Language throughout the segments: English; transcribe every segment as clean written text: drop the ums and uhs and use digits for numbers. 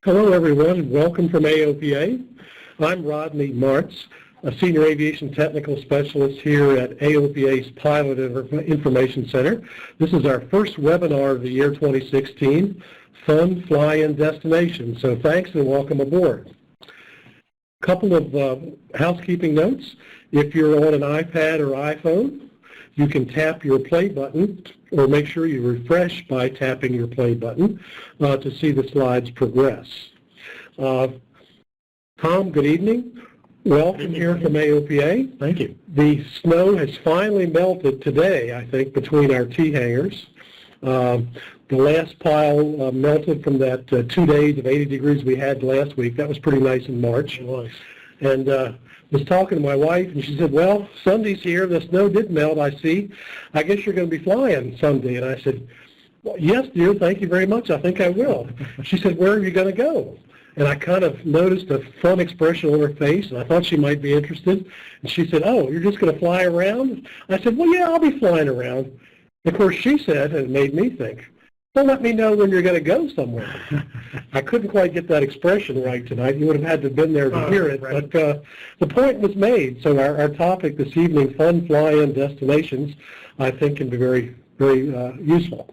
Hello, everyone, and welcome from AOPA. I'm Rodney Martz, a Senior Aviation Technical Specialist here at AOPA's Pilot Information Center. This is our first webinar of the year 2016, Fun Fly-In Destination. So thanks and welcome aboard. A couple of housekeeping notes. If you're on an iPad or iPhone, you can tap your play button or make sure you refresh by tapping your play button to see the slides progress. Tom, good evening. Welcome here from AOPA. Thank you. The snow has finally melted today, I think, between our T-hangars. The last pile melted from that 2 days of 80 degrees we had last week. That was pretty nice in March. It was. And was talking to my wife, and she said, well, Sunday's here. The snow did melt, I see. I guess you're going to be flying Sunday. And I said, well, yes, dear, thank you very much. I think I will. She said, where are you going to go? And I kind of noticed a fun expression on her face, and I thought she might be interested. And she said, oh, you're just going to fly around? I said, well, yeah, I'll be flying around. And of course, she said, and it made me think, well, let me know when you're going to go somewhere. I couldn't quite get that expression right tonight. You would have had to have been there to hear it. Right. But the point was made. So our topic this evening, fun fly-in destinations, I think can be very, very useful.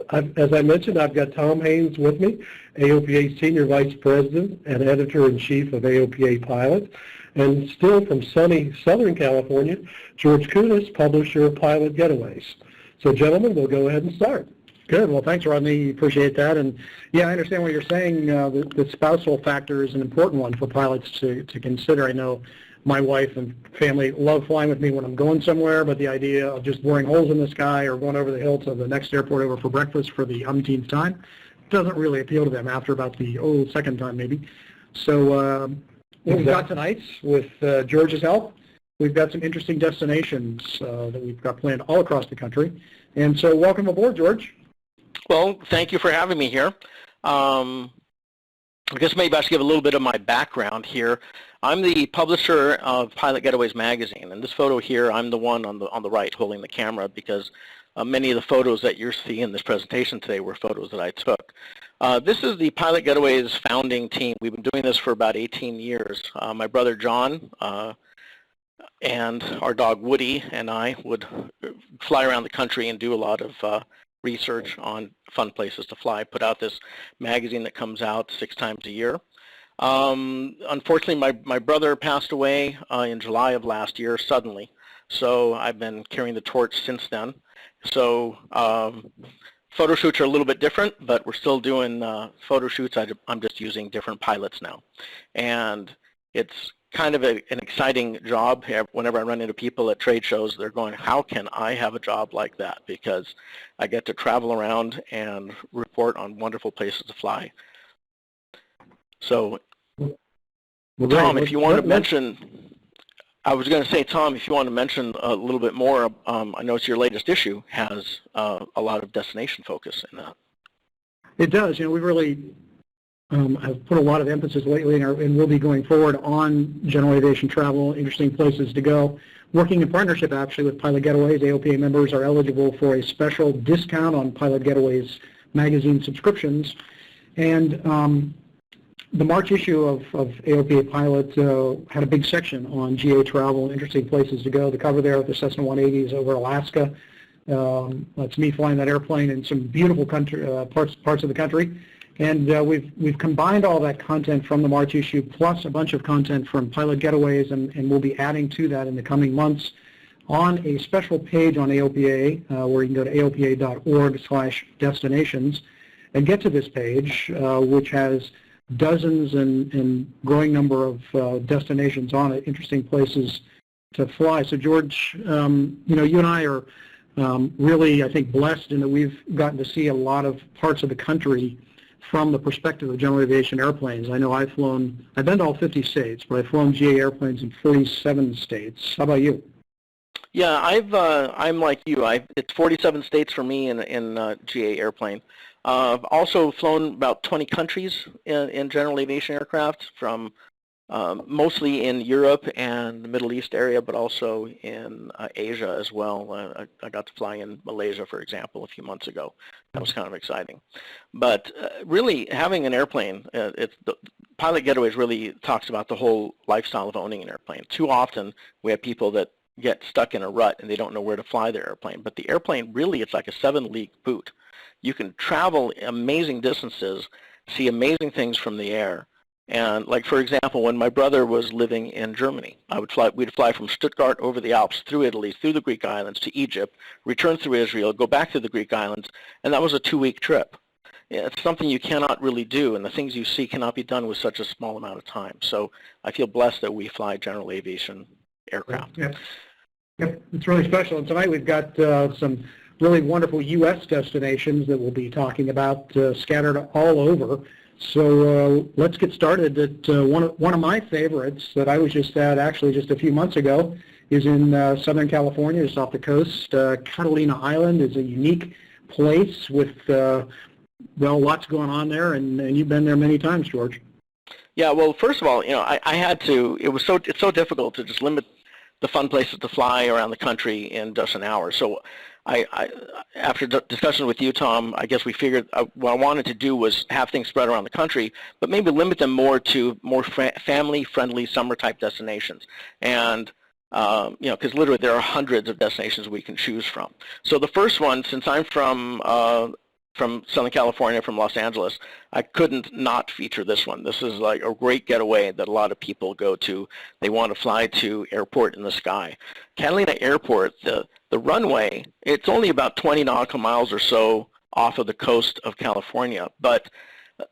As I mentioned, I've got Tom Haines with me, AOPA Senior Vice President and Editor-in-Chief of AOPA Pilot. And still from sunny Southern California, George Kounis, publisher of Pilot Getaways. So gentlemen, we'll go ahead and start. Good. Well, thanks, Rodney. Appreciate that. And yeah, I understand what you're saying. The spousal factor is an important one for pilots to consider. I know my wife and family love flying with me when I'm going somewhere, but the idea of just boring holes in the sky or going over the hill to the next airport over for breakfast for the umpteenth time doesn't really appeal to them after about the second time maybe. So what we've got tonight with George's help, we've got some interesting destinations that we've got planned all across the country. And so welcome aboard, George. Well, thank you for having me here. I guess maybe I should give a little bit of my background here. I'm the publisher of Pilot Getaways magazine, and this photo here, I'm the one on the right holding the camera because many of the photos that you're seeing in this presentation today were photos that I took. This is the Pilot Getaways founding team. We've been doing this for about 18 years. My brother John and our dog Woody and I would fly around the country and do a lot of research on fun places to fly, put out this magazine that comes out 6 times a year. Unfortunately, my brother passed away in July of last year suddenly, so I've been carrying the torch since then. So photo shoots are a little bit different, but we're still doing photo shoots. I'm just using different pilots now. And it's kind of an exciting job. Whenever I run into people at trade shows, they're going, how can I have a job like that? Because I get to travel around and report on wonderful places to fly. So, well, Tom, if you want to mention, I was going to say, Tom, if you want to mention a little bit more, I noticed your latest issue has a lot of destination focus in that. It does. You know, we really I've put a lot of emphasis lately, and we'll be going forward on general aviation travel, interesting places to go. Working in partnership, actually, with Pilot Getaways, AOPA members are eligible for a special discount on Pilot Getaways magazine subscriptions. And the March issue of AOPA Pilot had a big section on GA travel, interesting places to go. The cover there with the Cessna 180 is over Alaska. That's me flying that airplane in some beautiful country, parts of the country. And we've combined all that content from the March issue plus a bunch of content from Pilot Getaways, and we'll be adding to that in the coming months on a special page on AOPA where you can go to aopa.org/destinations and get to this page, which has dozens and growing number of destinations on it, interesting places to fly. So George, you know, you and I are really, I think, blessed in that we've gotten to see a lot of parts of the country from the perspective of general aviation airplanes. I know I've been to all 50 states, but I've flown GA airplanes in 47 states. How about you? Yeah, I'm like you. It's 47 states for me in GA airplane. I've also flown about 20 countries in general aviation aircraft, from mostly in Europe and the Middle East area, but also in Asia as well. I got to fly in Malaysia, for example, a few months ago. That was kind of exciting. But really, having an airplane, Pilot Getaways really talks about the whole lifestyle of owning an airplane. Too often, we have people that get stuck in a rut and they don't know where to fly their airplane. But the airplane, really, it's like a 7-league boot. You can travel amazing distances, see amazing things from the air. And like, for example, when my brother was living in Germany, we'd fly from Stuttgart over the Alps, through Italy, through the Greek islands to Egypt, return through Israel, go back to the Greek islands, and that was a 2-week trip. It's something you cannot really do, and the things you see cannot be done with such a small amount of time. So I feel blessed that we fly general aviation aircraft. Yep, it's really special. And tonight we've got some really wonderful U.S. destinations that we'll be talking about scattered all over. So let's get started. One of my favorites that I was just at actually just a few months ago is in Southern California, just off the coast. Catalina Island is a unique place with, well, lots going on there, and you've been there many times, George. Yeah, well, first of all, I had to, it's so difficult to just limit the fun places to fly around the country in just an hour. So after discussion with you, Tom, I guess we figured what I wanted to do was have things spread around the country, but maybe limit them more to more family-friendly summer-type destinations. And, because literally there are hundreds of destinations we can choose from. So the first one, since I'm from Southern California, from Los Angeles, I couldn't not feature this one. This is like a great getaway that a lot of people go to. They want to fly to airport in the sky. Catalina Airport, the runway, it's only about 20 nautical miles or so off of the coast of California, but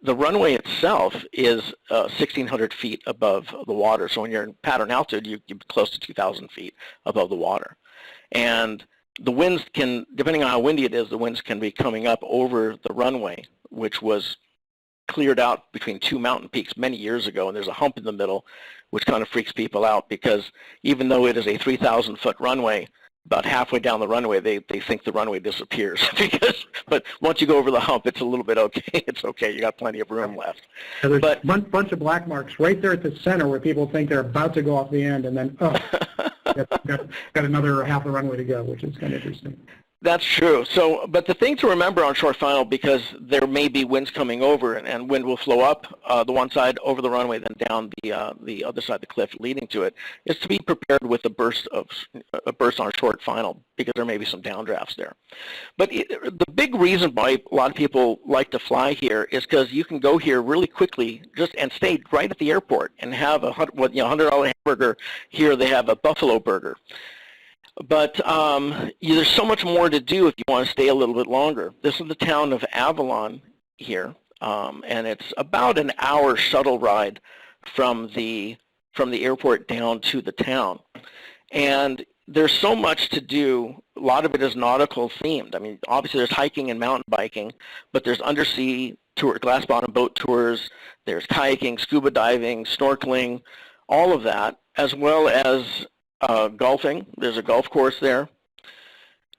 the runway itself is 1,600 feet above the water. So when you're in pattern altitude, you're close to 2,000 feet above the water. And the winds can, depending on how windy it is, the winds can be coming up over the runway, which was cleared out between 2 mountain peaks many years ago, and there's a hump in the middle, which kind of freaks people out because even though it is a 3,000-foot runway, about halfway down the runway, they think the runway disappears. But once you go over the hump, it's a little bit okay. It's okay. You got plenty of room left. So there's a bunch of black marks right there at the center where people think they're about to go off the end, and then, got another half the runway to go, which is kind of interesting. That's true. So, but the thing to remember on short final, because there may be winds coming over, and wind will flow up the one side over the runway, then down the other side of the cliff leading to it, is to be prepared with a burst on a short final, because there may be some downdrafts there. But the big reason why a lot of people like to fly here is because you can go here really quickly, and stay right at the airport and have a $100 hamburger. Here they have a buffalo burger. But there's so much more to do if you want to stay a little bit longer. This is the town of Avalon here, and it's about an hour shuttle ride from the airport down to the town. And there's so much to do. A lot of it is nautical themed. I mean, obviously there's hiking and mountain biking, but there's undersea tour, glass bottom boat tours, there's kayaking, scuba diving, snorkeling, all of that, as well as golfing. There's a golf course there,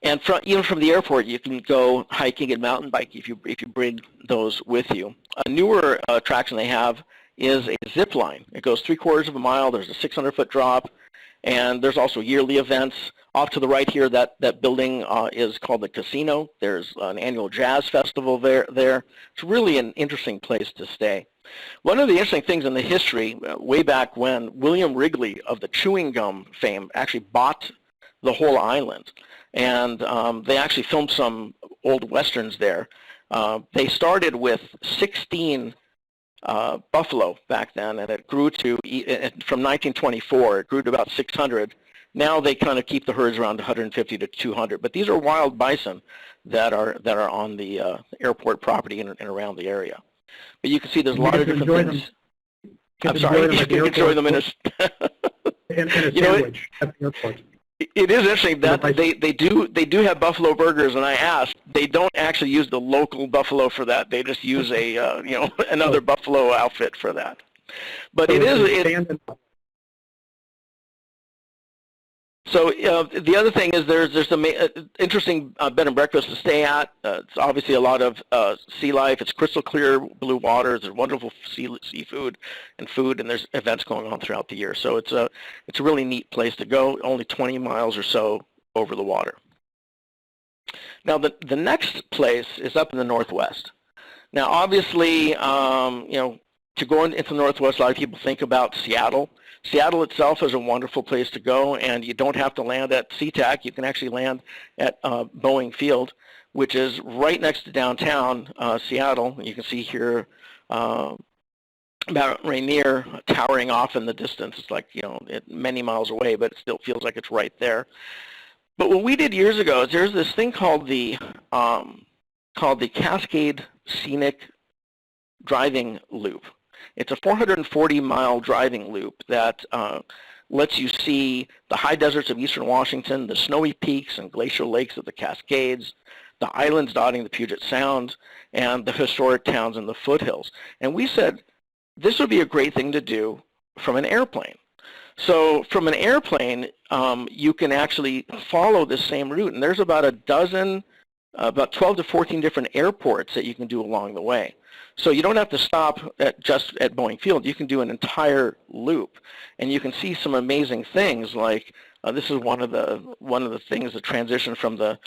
and even from the airport, you can go hiking and mountain biking if you bring those with you. A newer attraction they have is a zip line. It goes 3/4 of a mile. There's a 600-foot drop, and there's also yearly events. Off to the right here, that building is called the Casino. There's an annual jazz festival there. It's really an interesting place to stay. One of the interesting things in the history, way back when, William Wrigley of the chewing gum fame actually bought the whole island, and they actually filmed some old westerns there. They started with 16 buffalo back then, and it grew to, from 1924, it grew to about 600. Now they kind of keep the herds around 150 to 200, but these are wild bison that are on the airport property and around the area. But you can see there's a lot of different things. I'm sorry, you can enjoy them in a sandwich at the airport. It is interesting that they do have buffalo burgers, and I asked, they don't actually use the local buffalo for that. They just use a another buffalo outfit for that. But so it is. So the other thing is there's some interesting bed and breakfast to stay at. It's obviously a lot of sea life. It's crystal clear blue waters. There's wonderful seafood and food, and there's events going on throughout the year. So it's a really neat place to go. Only 20 miles or so over the water. Now the next place is up in the northwest. Now obviously, to go into the northwest, a lot of people think about Seattle. Seattle itself is a wonderful place to go, and you don't have to land at SeaTac. You can actually land at Boeing Field, which is right next to downtown Seattle. You can see here Mount Rainier towering off in the distance. It's like, many miles away, but it still feels like it's right there. But what we did years ago is there's this thing called the Cascade Scenic Driving Loop. It's a 440-mile driving loop that lets you see the high deserts of eastern Washington, the snowy peaks and glacial lakes of the Cascades, the islands dotting the Puget Sound, and the historic towns in the foothills. And we said this would be a great thing to do from an airplane. So from an airplane, you can actually follow this same route, and there's about 12 to 14 different airports that you can do along the way. So you don't have to stop just at Boeing Field. You can do an entire loop, and you can see some amazing things. Like this is one of the things, the transition from the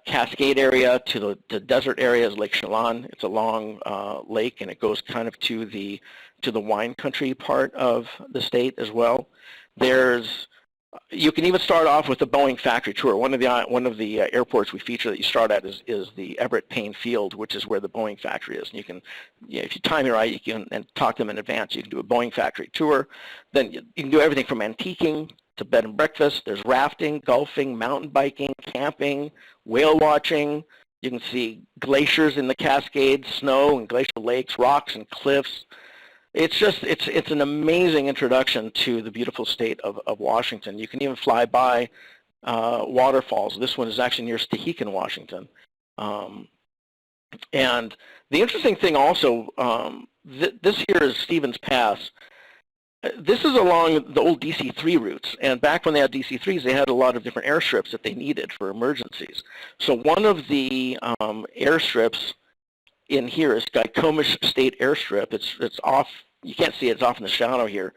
Cascade area to the desert area is Lake Chelan. It's a long lake, and it goes kind of to the wine country part of the state as well. You can even start off with the Boeing factory tour. One of the airports we feature that you start at is the Everett Payne Field, which is where the Boeing factory is. And you can, if you time it right, you can and talk to them in advance. You can do a Boeing factory tour. Then you can do everything from antiquing to bed and breakfast. There's rafting, golfing, mountain biking, camping, whale watching. You can see glaciers in the Cascades, snow and glacial lakes, rocks and cliffs. It's an amazing introduction to the beautiful state of Washington. You can even fly by waterfalls. This one is actually near Stehekin, Washington. And the interesting thing also, this here is Stevens Pass. This is along the old DC-3 routes, and back when they had DC-3s, they had a lot of different airstrips that they needed for emergencies. So one of the airstrips in here is Kounis State Airstrip. It's off. You can't see it. It's off in the shadow here.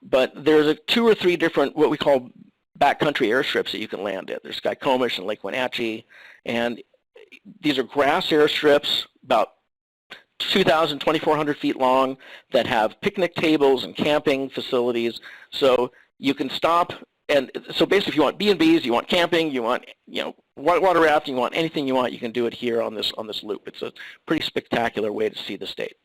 But there's 2 or 3 different what we call backcountry airstrips that you can land at. There's Kounis and Lake Wenatchee, and these are grass airstrips about 2,000, 2,400 feet long that have picnic tables and camping facilities. So you can stop, and so basically if you want B&Bs, you want camping, you want water rafting, you want anything you want, you can do it here on this loop. It's a pretty spectacular way to see the state.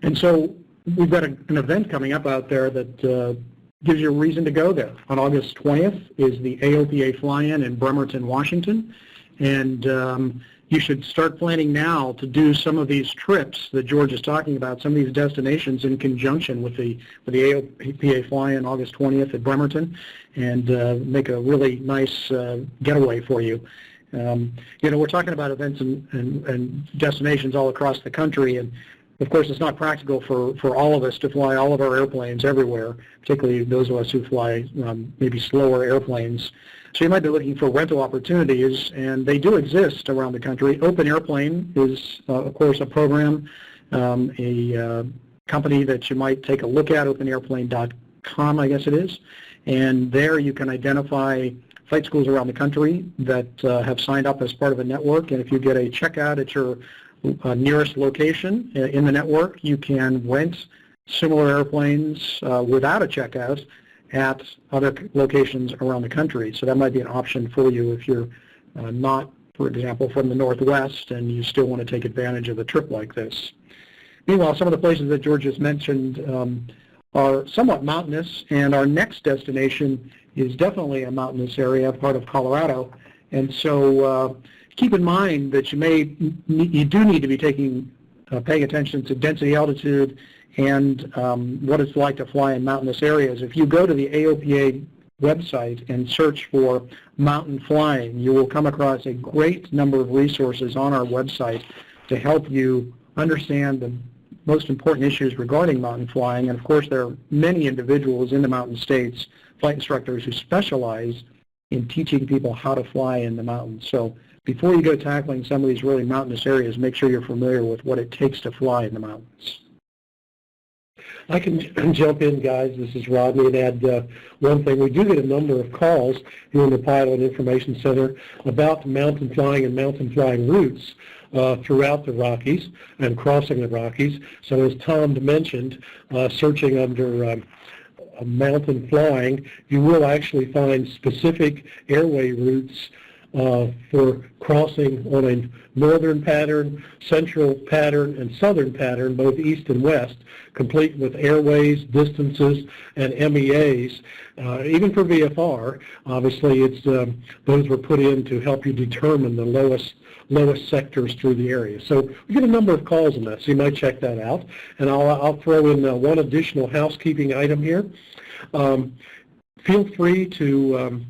And so we've got an event coming up out there that gives you a reason to go there. On August 20th is the AOPA fly-in in Bremerton, Washington, and you should start planning now to do some of these trips that George is talking about, some of these destinations in conjunction with the AOPA fly-in August 20th at Bremerton, and make a really nice getaway for you. We're talking about events and destinations all across the country, and of course it's not practical for all of us to fly all of our airplanes everywhere, particularly those of us who fly maybe slower airplanes. So you might be looking for rental opportunities, and they do exist around the country. Open Airplane is, of course, a program, a company that you might take a look at, openairplane.com, I guess it is. And there you can identify flight schools around the country that have signed up as part of a network. And if you get a checkout at your nearest location in the network, you can rent similar airplanes without a checkout at other locations around the country. So that might be an option for you if you're not, for example, from the Northwest and you still want to take advantage of a trip like this. Meanwhile, some of the places that George just mentioned are somewhat mountainous, and our next destination is definitely a mountainous area, part of Colorado. And so keep in mind that you do need to be paying attention to density, altitude, and what it's like to fly in mountainous areas. If you go to the AOPA website and search for mountain flying, you will come across a great number of resources on our website to help you understand most important issues regarding mountain flying. And of course, there are many individuals in the mountain states, flight instructors who specialize in teaching people how to fly in the mountains. So before you go tackling some of these really mountainous areas, make sure you're familiar with what it takes to fly in the mountains. I can jump in, guys. This is Rodney, and add one thing. We do get a number of calls here in the Pilot Information Center about mountain flying and mountain flying routes throughout the Rockies and crossing the Rockies. So as Tom mentioned, searching under mountain flying, you will actually find specific airway routes for crossing on a northern pattern, central pattern, and southern pattern, both east and west, complete with airways, distances, and MEAs. Even for VFR, obviously, it's those were put in to help you determine the lowest sectors through the area. So we get a number of calls on that, so you might check that out. And I'll throw in one additional housekeeping item here. Feel free to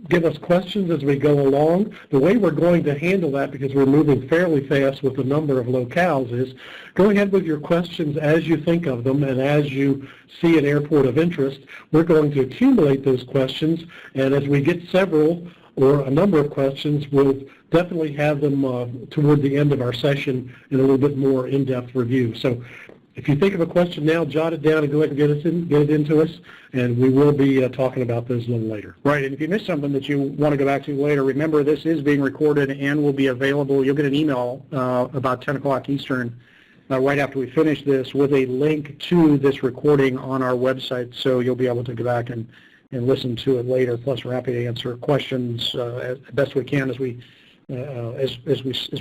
give us questions as we go along. The way we're going to handle that, because we're moving fairly fast with a number of locales, is go ahead with your questions as you think of them, and as you see an airport of interest, we're going to accumulate those questions, and as we get several or a number of questions, we'll definitely have them toward the end of our session in a little bit more in-depth review. So if you think of a question now, jot it down and go ahead and get it into us, and we will be talking about those a little later. Right, and if you missed something that you want to go back to later, remember this is being recorded and will be available. You'll get an email about 10 o'clock Eastern right after we finish this with a link to this recording on our website, so you'll be able to go back and listen to it later. Plus, we're happy to answer questions as best we can as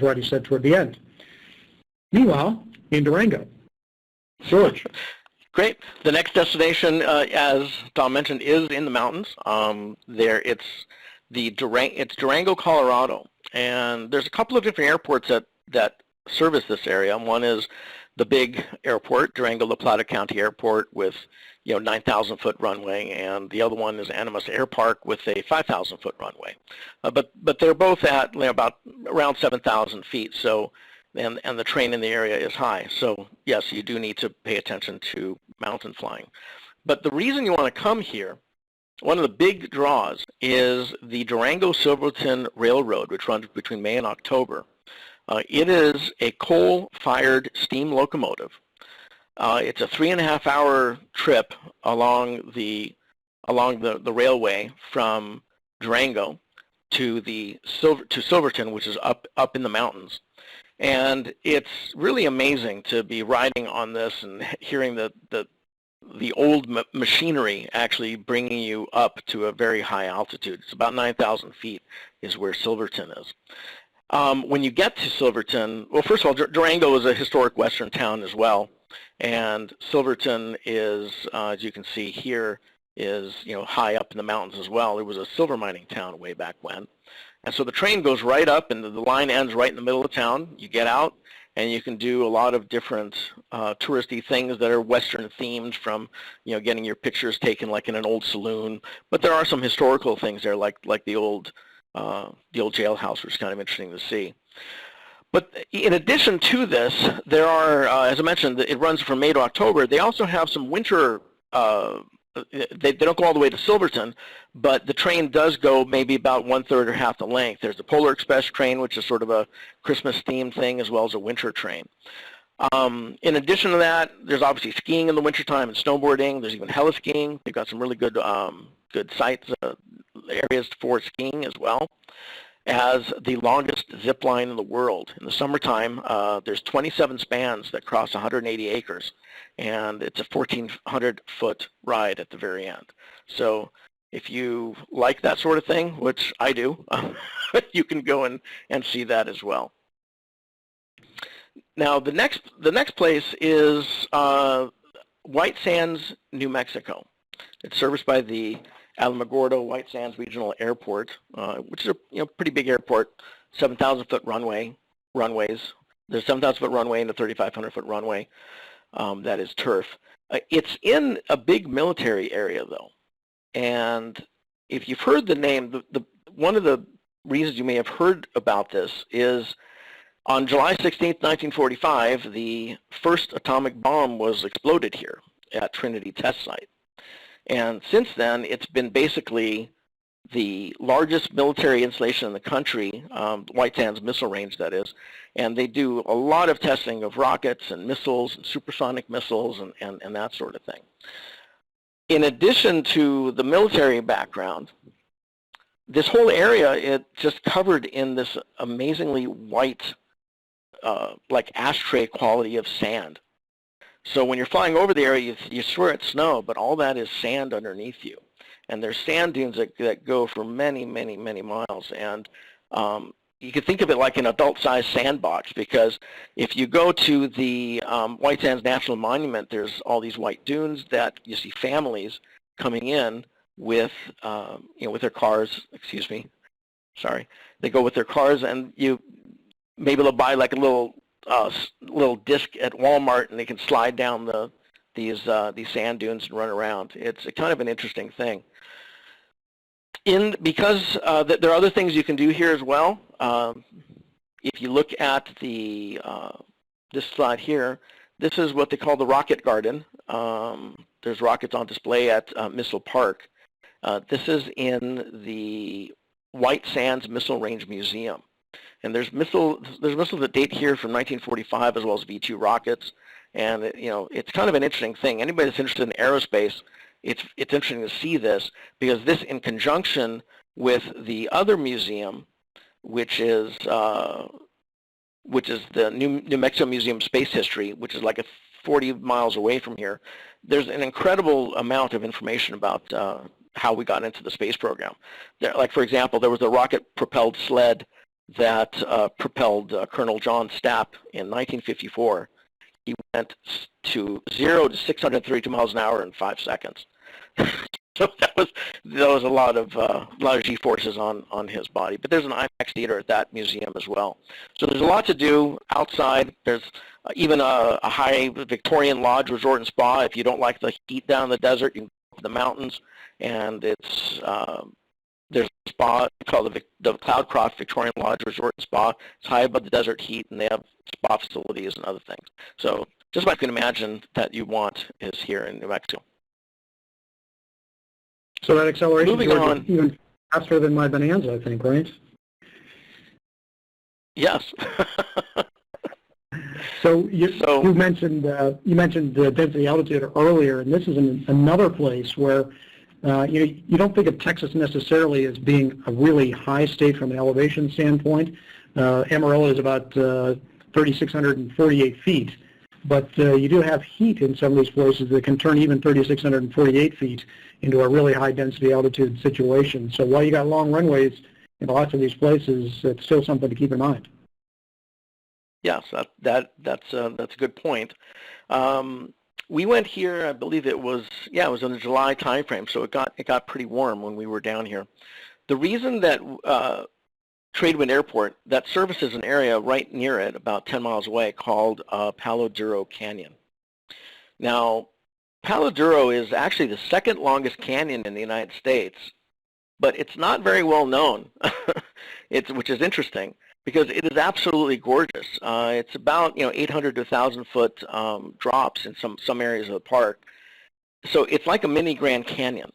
Rodney said toward the end. Meanwhile, in Durango, George. Great. The next destination, as Tom mentioned, is in the mountains. It's Durango, Colorado, and there's a couple of different airports that service this area. One is the big airport, Durango La Plata County Airport, with 9,000-foot runway, and the other one is Animas Air Park with a 5,000-foot runway. But they're both at about around 7,000 feet. So. And the terrain in the area is high. So yes, you do need to pay attention to mountain flying. But the reason you want to come here, one of the big draws is the Durango-Silverton Railroad, which runs between May and October. It is a coal-fired steam locomotive. It's a 3.5-hour trip along the railway from Durango to Silverton, which is up in the mountains. And it's really amazing to be riding on this and hearing the old machinery actually bringing you up to a very high altitude. It's about 9,000 feet is where Silverton is. When you get to Silverton, well, first of all, Durango is a historic western town as well, and Silverton is, as you can see here, is high up in the mountains as well. It was a silver mining town way back when. And so the train goes right up, and the line ends right in the middle of town. You get out, and you can do a lot of different touristy things that are Western themed, from getting your pictures taken like in an old saloon. But there are some historical things there, like the old jailhouse, which is kind of interesting to see. But in addition to this, there are, as I mentioned, it runs from May to October. They also have some winter. They don't go all the way to Silverton, but the train does go maybe about 1/3 or half the length. There's the Polar Express train, which is sort of a Christmas-themed thing, as well as a winter train. In addition to that, there's obviously skiing in the wintertime and snowboarding. There's even heli-skiing. They've got some really good sites, areas for skiing as well. As the longest zip line in the world. In the summertime, there's 27 spans that cross 180 acres, and it's a 1,400-foot ride at the very end. So if you like that sort of thing, which I do, you can go and see that as well. Now, the next place is White Sands, New Mexico. It's serviced by the Alamogordo White Sands Regional Airport, which is a pretty big airport, 7,000-foot runways. There's a 7,000-foot runway and a 3,500-foot runway that is turf. It's in a big military area, though. And if you've heard the name, one of the reasons you may have heard about this is On July 16th, 1945, the first atomic bomb was exploded here at Trinity Test Site. And since then, it's been basically the largest military installation in the country, White Sands Missile Range, that is, and they do a lot of testing of rockets and missiles and supersonic missiles and that sort of thing. In addition to the military background, this whole area, it's just covered in this amazingly white, like ashtray quality of sand. So when you're flying over the area, you swear it's snow, but all that is sand underneath you. And there's sand dunes that go for many, many, many miles. And you could think of it like an adult-sized sandbox, because if you go to the White Sands National Monument, there's all these white dunes that you see families coming in with, with their cars. Excuse me, sorry. They go with their cars, and maybe they'll buy like a little disc at Walmart, and they can slide down these sand dunes and run around. It's a kind of an interesting thing. Because there are other things you can do here as well. If you look at this slide here, this is what they call the Rocket Garden. There's rockets on display at Missile Park. This is in the White Sands Missile Range Museum. And there's missiles that date here from 1945, as well as V-2 rockets. And it's kind of an interesting thing. Anybody that's interested in aerospace, it's interesting to see this, because this, in conjunction with the other museum, which is the New Mexico Museum of Space History, which is like 40 miles away from here. There's an incredible amount of information about how we got into the space program. Like, for example, there was a rocket-propelled sled that propelled Colonel John Stapp in 1954. He went to 0 to 632 miles an hour in 5 seconds. So that was a lot of G-forces on his body. But there's an IMAX theater at that museum as well. So there's a lot to do outside. There's even a high Victorian lodge resort and spa. If you don't like the heat down in the desert, you can go to the mountains, and there's a spa called the Cloudcroft Victorian Lodge Resort and Spa. It's high above the desert heat, and they have spa facilities and other things. So just what you can imagine that you want is here in New Mexico. So that acceleration Moving on, even faster than my Bonanza, I think, right? Yes. So you mentioned the density altitude earlier, and this is another place where you don't think of Texas necessarily as being a really high state from an elevation standpoint. Amarillo is about 3,648 feet, but you do have heat in some of these places that can turn even 3,648 feet into a really high density altitude situation. So while you got long runways in lots of these places, it's still something to keep in mind. Yes, that's a good point. We went here, I believe it was in the July timeframe, so it got pretty warm when we were down here. The reason that Tradewind Airport, that services an area right near it, about 10 miles away, called Palo Duro Canyon. Now, Palo Duro is actually the second longest canyon in the United States, but it's not very well known, which is interesting, because it is absolutely gorgeous. It's about 800 to 1,000 foot drops in some areas of the park. So it's like a mini Grand Canyon.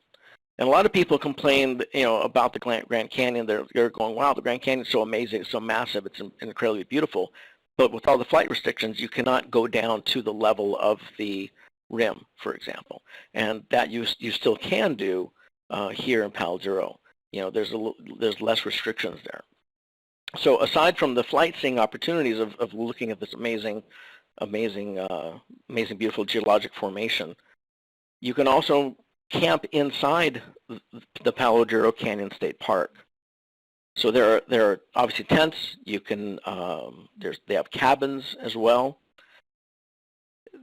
And a lot of people complain, about the Grand Canyon. They're going, wow, the Grand Canyon is so amazing, it's so massive, it's incredibly beautiful. But with all the flight restrictions, you cannot go down to the level of the rim, for example. And that you still can do here in Palo Duro. There's less restrictions there. So aside from the flight seeing opportunities of looking at this amazing, beautiful geologic formation, you can also camp inside the Palo Duro Canyon State Park. So there are obviously tents. You can they have cabins as well.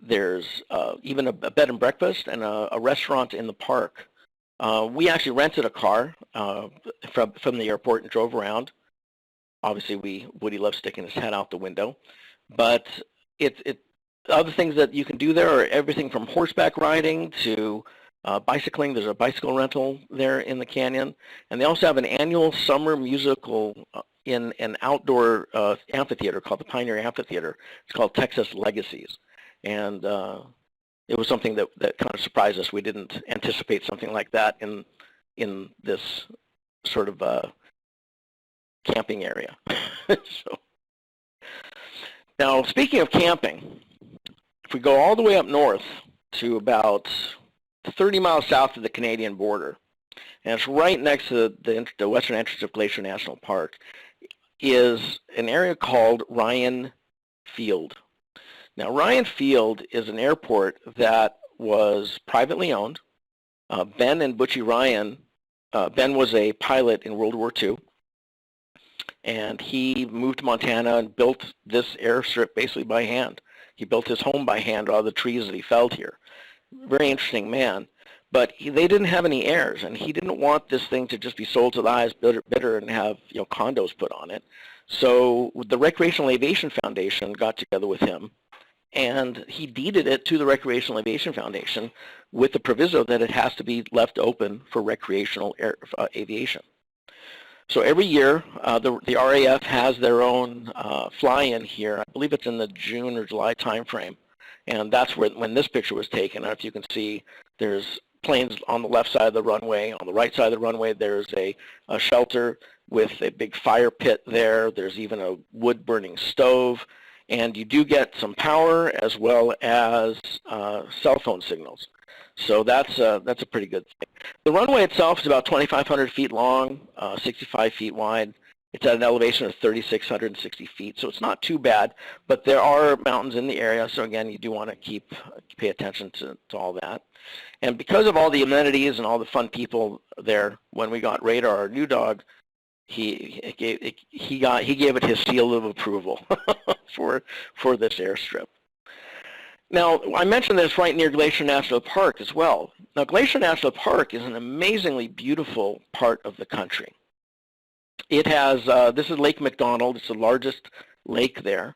There's even a bed and breakfast and a restaurant in the park. We actually rented a car from the airport and drove around. Obviously, Woody loves sticking his head out the window, but other things that you can do there are everything from horseback riding to bicycling. There's a bicycle rental there in the canyon, and they also have an annual summer musical in an outdoor amphitheater called the Pioneer Amphitheater. It's called Texas Legacies, and it was something that kind of surprised us. We didn't anticipate something like that in this sort of camping area. So, now, speaking of camping, if we go all the way up north to about 30 miles south of the Canadian border, and it's right next to the western entrance of Glacier National Park, is an area called Ryan Field. Now, Ryan Field is an airport that was privately owned. Ben and Butchie Ryan, Ben was a pilot in World War II, and he moved to Montana and built this airstrip basically by hand. He built his home by hand out of the trees that he felled here. Very interesting man. But they didn't have any heirs, and he didn't want this thing to just be sold to the highest bidder and have condos put on it. So the Recreational Aviation Foundation got together with him, and he deeded it to the Recreational Aviation Foundation with the proviso that it has to be left open for recreational aviation. So every year, the RAF has their own fly-in here. I believe it's in the June or July timeframe, and that's when this picture was taken. If you can see, there's planes on the left side of the runway. On the right side of the runway, there's a shelter with a big fire pit there. There's even a wood-burning stove, and you do get some power as well as cell phone signals. So that's a pretty good thing. The runway itself is about 2,500 feet long, 65 feet wide. It's at an elevation of 3,660 feet, so it's not too bad. But there are mountains in the area, so again, you do want to pay attention to all that. And because of all the amenities and all the fun people there, when we got Radar, our new dog, he gave it his seal of approval for this airstrip. Now, I mentioned this right near Glacier National Park as well. Now, Glacier National Park is an amazingly beautiful part of the country. It has, this is Lake McDonald. It's the largest lake there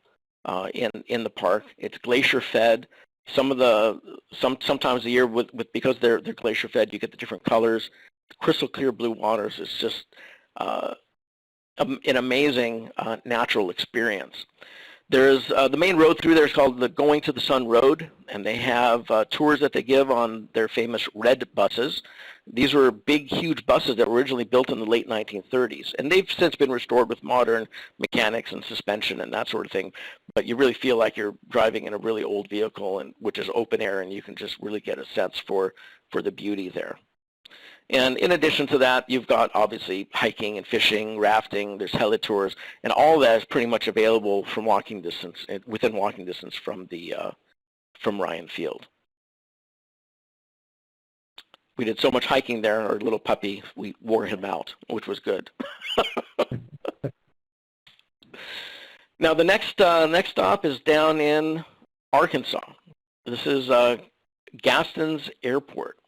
in the park. It's glacier fed. Sometimes a year because they're glacier fed, you get the different colors. Crystal clear blue waters is just an amazing natural experience. There's the main road through there is called the Going to the Sun Road, and they have tours that they give on their famous red buses. These were big, huge buses that were originally built in the late 1930s, and they've since been restored with modern mechanics and suspension and that sort of thing. But you really feel like you're driving in a really old vehicle, which is open air, and you can just really get a sense for the beauty there. And in addition to that, you've got obviously hiking and fishing, rafting, there's heli tours, and all that is pretty much available from within walking distance from Ryan Field. We did so much hiking there, our little puppy, we wore him out, which was good. Now the next stop is down in Arkansas. This is Gaston's Airport.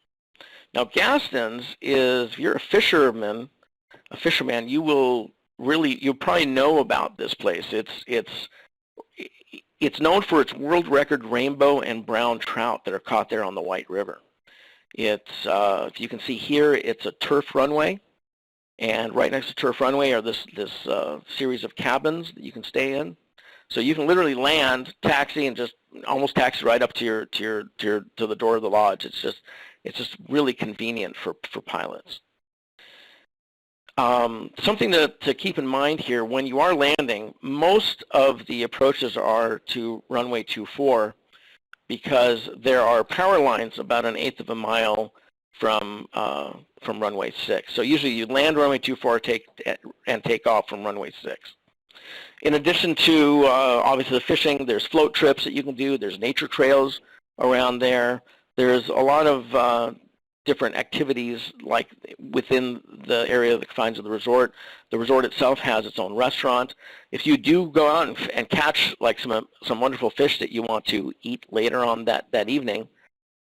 Now, Gaston's is, if you're a fisherman, you'll probably know about this place. It's known for its world record rainbow and brown trout that are caught there on the White River. It's, if you can see here, it's a turf runway, and right next to turf runway are this series of cabins that you can stay in. So you can literally land, taxi, and just almost taxi right up to the door of the lodge. It's just really convenient for pilots. Something to keep in mind here, when you are landing, most of the approaches are to runway 24 because there are power lines about 1/8 of a mile from runway 6. So usually you land runway 24 and take off from runway 6. In addition to obviously the fishing, there's float trips that you can do. There's nature trails around there. There's a lot of different activities like within the area of the confines of the resort. The resort itself has its own restaurant. If you do go out and catch like some wonderful fish that you want to eat later on that evening,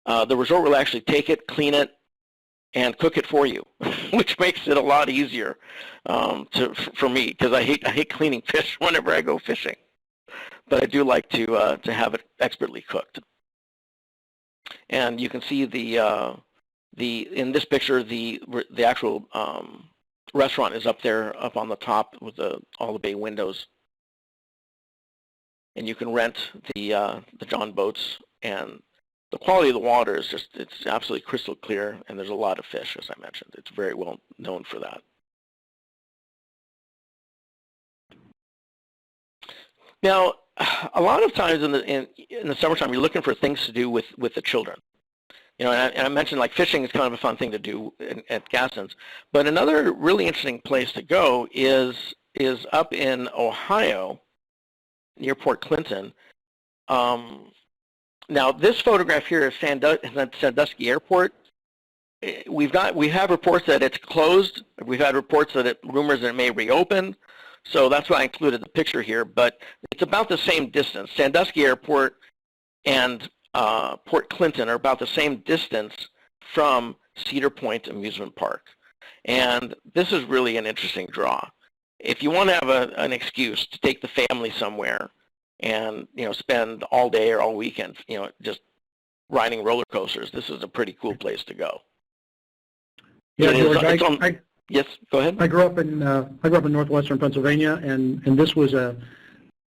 the resort will actually take it, clean it, and cook it for you, which makes it a lot easier for me because I hate cleaning fish whenever I go fishing. But I do like to have it expertly cooked. And you can see in this picture the actual restaurant is up there, up on the top with all the bay windows. And you can rent the John boats, and the quality of the water is it's absolutely crystal clear, and there's a lot of fish, as I mentioned. It's very well known for that. Now, a lot of times in the summertime, you're looking for things to do with the children. You know, and I mentioned like fishing is kind of a fun thing to do at Gassens. But another really interesting place to go is up in Ohio, near Port Clinton. Now, this photograph here is Sandusky Airport. We have reports that it's closed. We've had reports that rumors that it may reopen. So that's why I included the picture here. But it's about the same distance. Sandusky Airport and Port Clinton are about the same distance from Cedar Point Amusement Park. And this is really an interesting draw. If you want to have an excuse to take the family somewhere and, you know, spend all day or all weekend, you know, just riding roller coasters, this is a pretty cool place to go. Yeah, George, yes, go ahead. I grew up in northwestern Pennsylvania, and this was a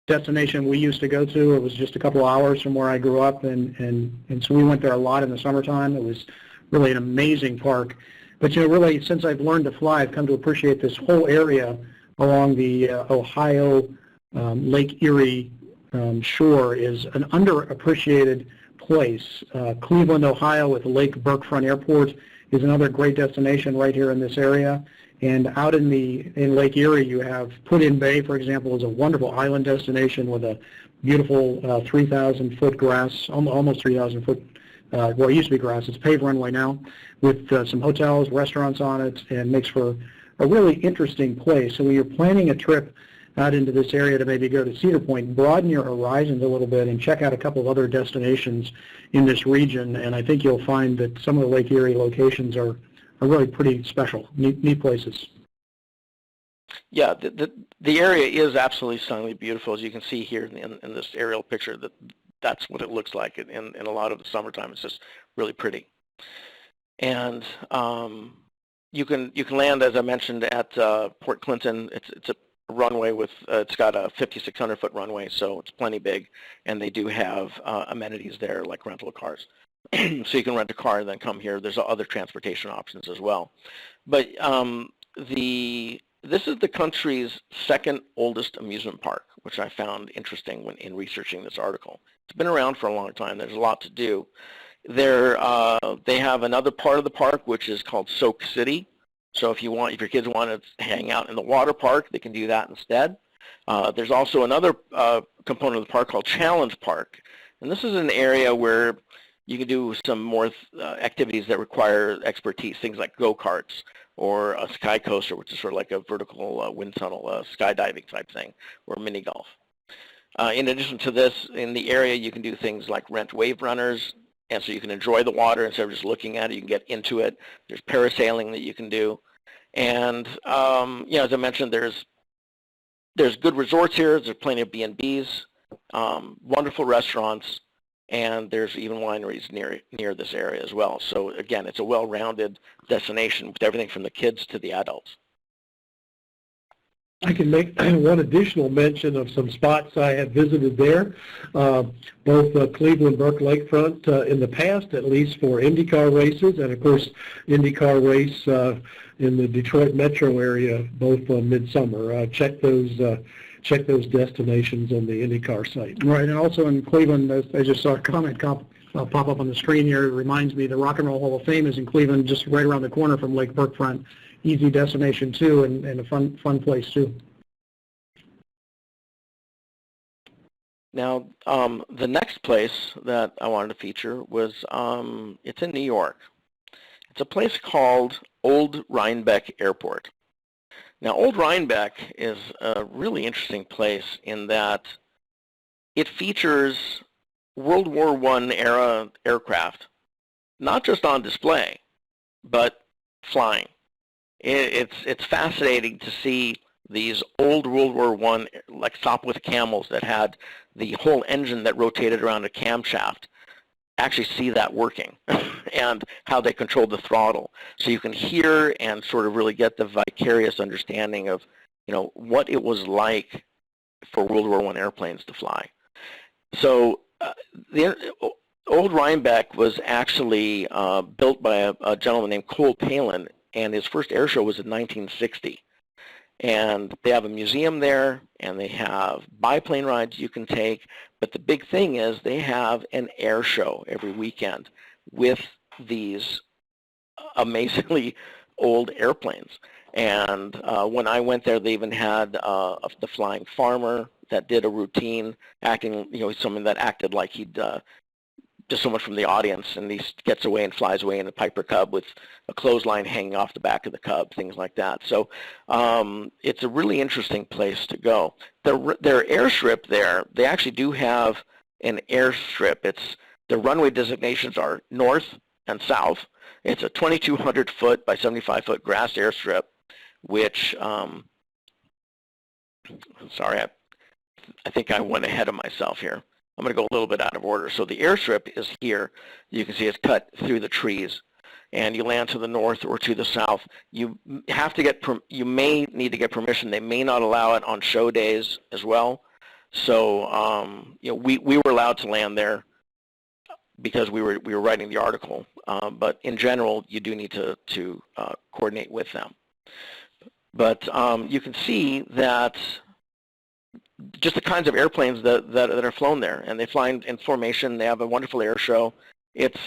destination we used to go to. It was just a couple of hours from where I grew up, and so we went there a lot in the summertime. It was really an amazing park. But, you know, really, since I've learned to fly, I've come to appreciate this whole area along the Ohio Lake Erie shore is an underappreciated place. Cleveland, Ohio, with Lake Burkefront Airport is another great destination right here in this area. And out in Lake Erie, you have Put-in Bay, for example, is a wonderful island destination with a beautiful 3,000-foot grass, almost 3,000-foot. Well, it used to be grass. It's a paved runway now, with some hotels, restaurants on it, and makes for a really interesting place. So when you're planning a trip out into this area to maybe go to Cedar Point, broaden your horizons a little bit and check out a couple of other destinations in this region. And I think you'll find that some of the Lake Erie locations are really pretty special, neat places. Yeah, the area is absolutely stunningly beautiful, as you can see here in this aerial picture. That's what it looks like in a lot of the summertime. It's just really pretty. And you can land, as I mentioned, at Port Clinton. It's a runway with it's got a 5,600-foot runway, so it's plenty big, and they do have amenities there like rental cars. So you can rent a car and then come here. There's other transportation options as well. But this is the country's second oldest amusement park, which I found interesting when in researching this article. It's been around for a long time. There's a lot to do. They have another part of the park which is called Soak City. So if your kids want to hang out in the water park, they can do that instead. There's also another component of the park called Challenge Park, and this is an area where you can do some more activities that require expertise, things like go-karts or a sky coaster, which is sort of like a vertical wind tunnel, skydiving type thing, or mini golf. In addition to this, in the area, you can do things like rent wave runners, and so you can enjoy the water instead of just looking at it. You can get into it. There's parasailing that you can do, and you know, as I mentioned, there's good resorts here. There's plenty of B&Bs, wonderful restaurants, and there's even wineries near this area as well. So again, it's a well-rounded destination with everything from the kids to the adults. I can make one additional mention of some spots I have visited there, both Cleveland, Burke Lakefront in the past, at least for IndyCar races, and of course IndyCar race in the Detroit metro area, both midsummer. Check those destinations on the IndyCar site. Right, and also in Cleveland, I just saw a comment pop up on the screen here. It reminds me the Rock and Roll Hall of Fame is in Cleveland, just right around the corner from Lake Burkefront. Easy destination too, and a fun place too. Now, the next place that I wanted to feature was it's in New York. It's a place called Old Rhinebeck Airport. Now, Old Rhinebeck is a really interesting place in that it features World War I era aircraft, not just on display, but flying. It's fascinating to see these old World War I, like Sopwith Camels that had the whole engine that rotated around a camshaft, actually see that working and how they control the throttle. So you can hear and sort of really get the vicarious understanding of, what it was like for World War I airplanes to fly. So the old Rhinebeck was actually built by a gentleman named Chelan, and his first air show was in 1960. And they have a museum there, and they have biplane rides you can take. But the big thing is they have an air show every weekend with these amazingly old airplanes. And when I went there, they even had the flying farmer that did a routine acting, someone that acted like he'd just so much from the audience, and he gets away and flies away in a Piper Cub with a clothesline hanging off the back of the Cub, things like that. So it's a really interesting place to go. Their airstrip there, they actually do have an airstrip. The runway designations are north and south. It's a 2,200 foot by 75 foot grass airstrip, which, sorry, I think I went ahead of myself here. I'm going to go a little bit out of order. So the airstrip is here. You can see it's cut through the trees, and you land to the north or to the south. You have to you may need to get permission. They may not allow it on show days as well. So we were allowed to land there because we were writing the article. But in general, you do need to coordinate with them. But you can see that just the kinds of airplanes that are flown there, and they fly in formation. They have a wonderful air show. It's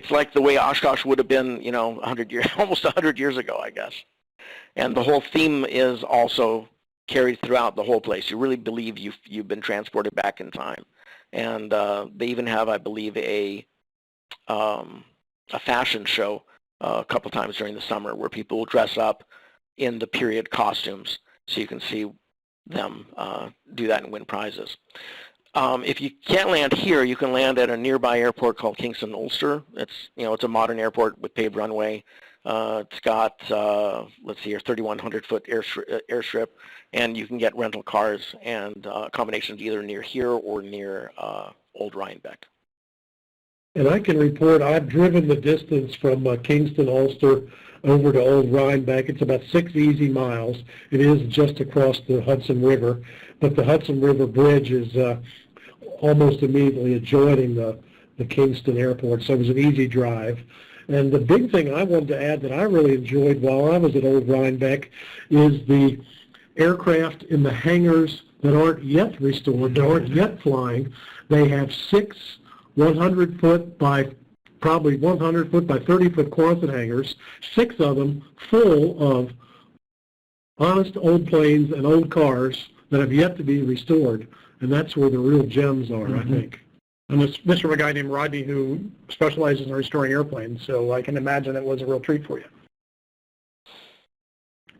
like the way Oshkosh would have been, 100 years, almost 100 years ago, I guess. And the whole theme is also carried throughout the whole place. You really believe you've been transported back in time. And they even have, I believe, a fashion show a couple times during the summer where people will dress up in the period costumes, so you can see them do that and win prizes. If you can't land here, you can land at a nearby airport called Kingston Ulster. It's a modern airport with paved runway. It's got, let's see here, 3,100 foot airstrip, and you can get rental cars and accommodations either near here or near Old Rhinebeck. And I can report I've driven the distance from Kingston Ulster over to Old Rhinebeck. It's about 6 easy miles. It is just across the Hudson River, but the Hudson River Bridge is almost immediately adjoining the Kingston Airport, so it was an easy drive. And the big thing I wanted to add that I really enjoyed while I was at Old Rhinebeck is the aircraft in the hangars that aren't yet restored, that aren't yet flying. They have 6 100-foot by probably 100-foot by 30-foot Quonset hangars, 6 of them full of honest old planes and old cars that have yet to be restored. And that's where the real gems are, I think. And this from a guy named Rodney who specializes in restoring airplanes, so I can imagine it was a real treat for you.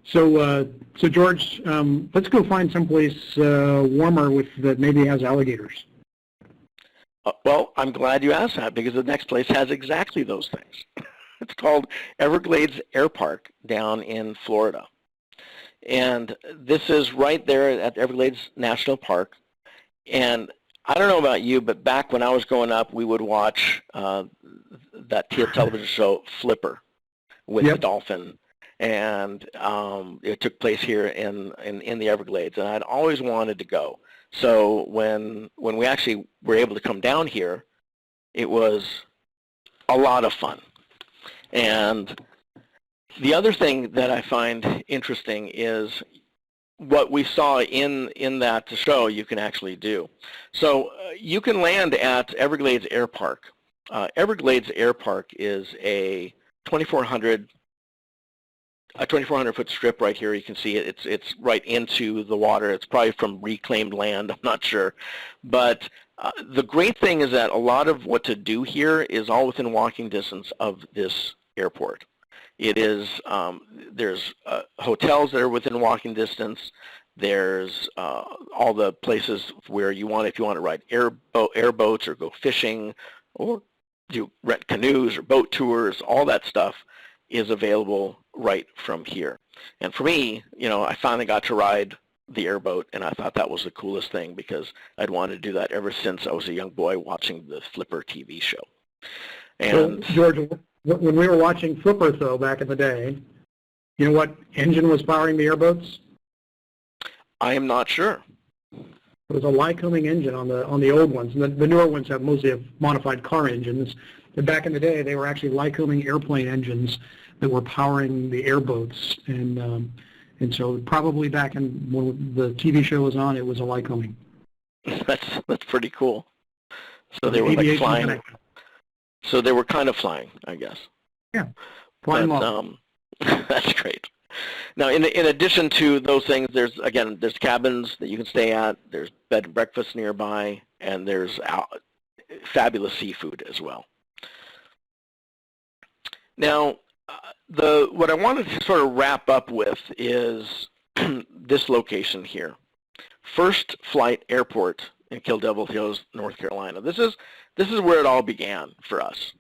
So, George, let's go find someplace warmer that maybe has alligators. Well, I'm glad you asked that because the next place has exactly those things. It's called Everglades Air Park down in Florida. And this is right there at Everglades National Park. And I don't know about you, but back when I was growing up, we would watch that television show Flipper with the dolphin. And it took place here in the Everglades. And I'd always wanted to go. So when we actually were able to come down here, it was a lot of fun. And the other thing that I find interesting is what we saw in that show you can actually do. So you can land at Everglades Air Park. Everglades Air Park is a 2,400 foot strip right here. You can see it. It's right into the water. It's probably from reclaimed land. I'm not sure. But the great thing is that a lot of what to do here is all within walking distance of this airport. It is, there's hotels that are within walking distance. There's all the places where if you want to ride airboats or go fishing or do rent canoes or boat tours, all that stuff is available right from here. And for me, I finally got to ride the airboat, and I thought that was the coolest thing because I'd wanted to do that ever since I was a young boy watching the Flipper TV show. And So, George, when we were watching Flipper, though, back in the day, you know what engine was powering the airboats? I am not sure. It was a Lycoming engine on the old ones. And the newer ones mostly have modified car engines. But back in the day, they were actually Lycoming airplane engines that were powering the airboats. And so probably back in when the TV show was on, it was a Lycoming. That's pretty cool. So they were like flying. So they were kind of flying, I guess. Yeah, flying low. That's great. Now, in addition to those things, there's cabins that you can stay at. There's bed and breakfast nearby, and there's fabulous seafood as well. Now, what I wanted to sort of wrap up with is this location here, First Flight Airport in Kill Devil Hills, North Carolina. This is where it all began for us.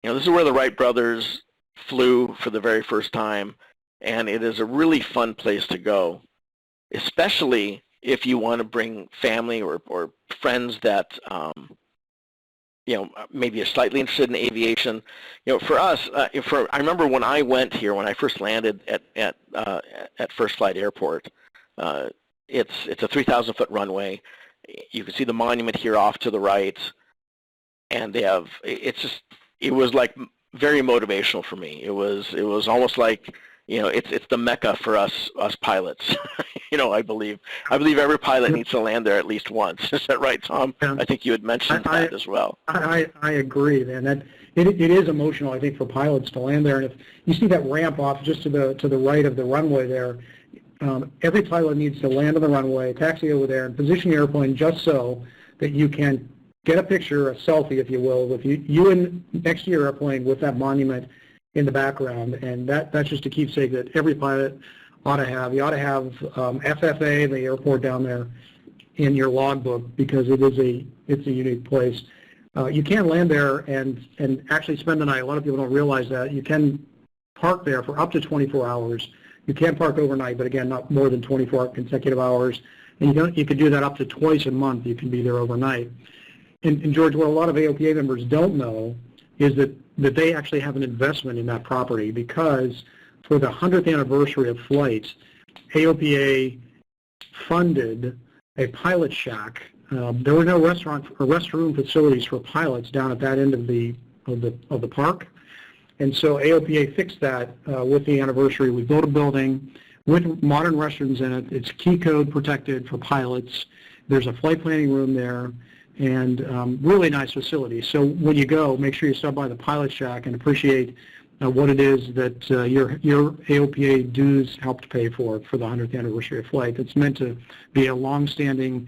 You know, this is where the Wright brothers flew for the very first time, and it is a really fun place to go, especially if you want to bring family or friends that you know, maybe are slightly interested in aviation. You know, for us, I remember when I went here, when I first landed at First Flight Airport. It's a 3,000-foot runway. You can see the monument here off to the right, and they have. It was like very motivational for me. It was almost like, you know, it's the Mecca for us pilots. You know, I believe every pilot needs to land there at least once. Is that right, Tom? Yeah. I think you had mentioned that as well. I agree, man. That it is emotional, I think, for pilots to land there. And if you see that ramp off just to the right of the runway there, every pilot needs to land on the runway, taxi over there, and position the airplane just so that you can get a picture, a selfie, if you will, with you and next to your airplane with that monument in the background. And that's just a keepsake that every pilot ought to have. You ought to have FFA, the airport down there, in your logbook because it's a unique place. You can land there and actually spend the night. A lot of people don't realize that. You can park there for up to 24 hours. You can park overnight, but again, not more than 24 consecutive hours. And you can do that up to twice a month. You can be there overnight. And George, what a lot of AOPA members don't know is that they actually have an investment in that property because for the 100th anniversary of flight, AOPA funded a pilot shack. There were no restaurant or restroom facilities for pilots down at that end of the park. And so AOPA fixed that with the anniversary. We built a building with modern restrooms in it. It's key code protected for pilots. There's a flight planning room there and really nice facility. So when you go, make sure you stop by the pilot shack and appreciate what it is that your AOPA dues helped pay for the 100th anniversary of flight. It's meant to be a long-standing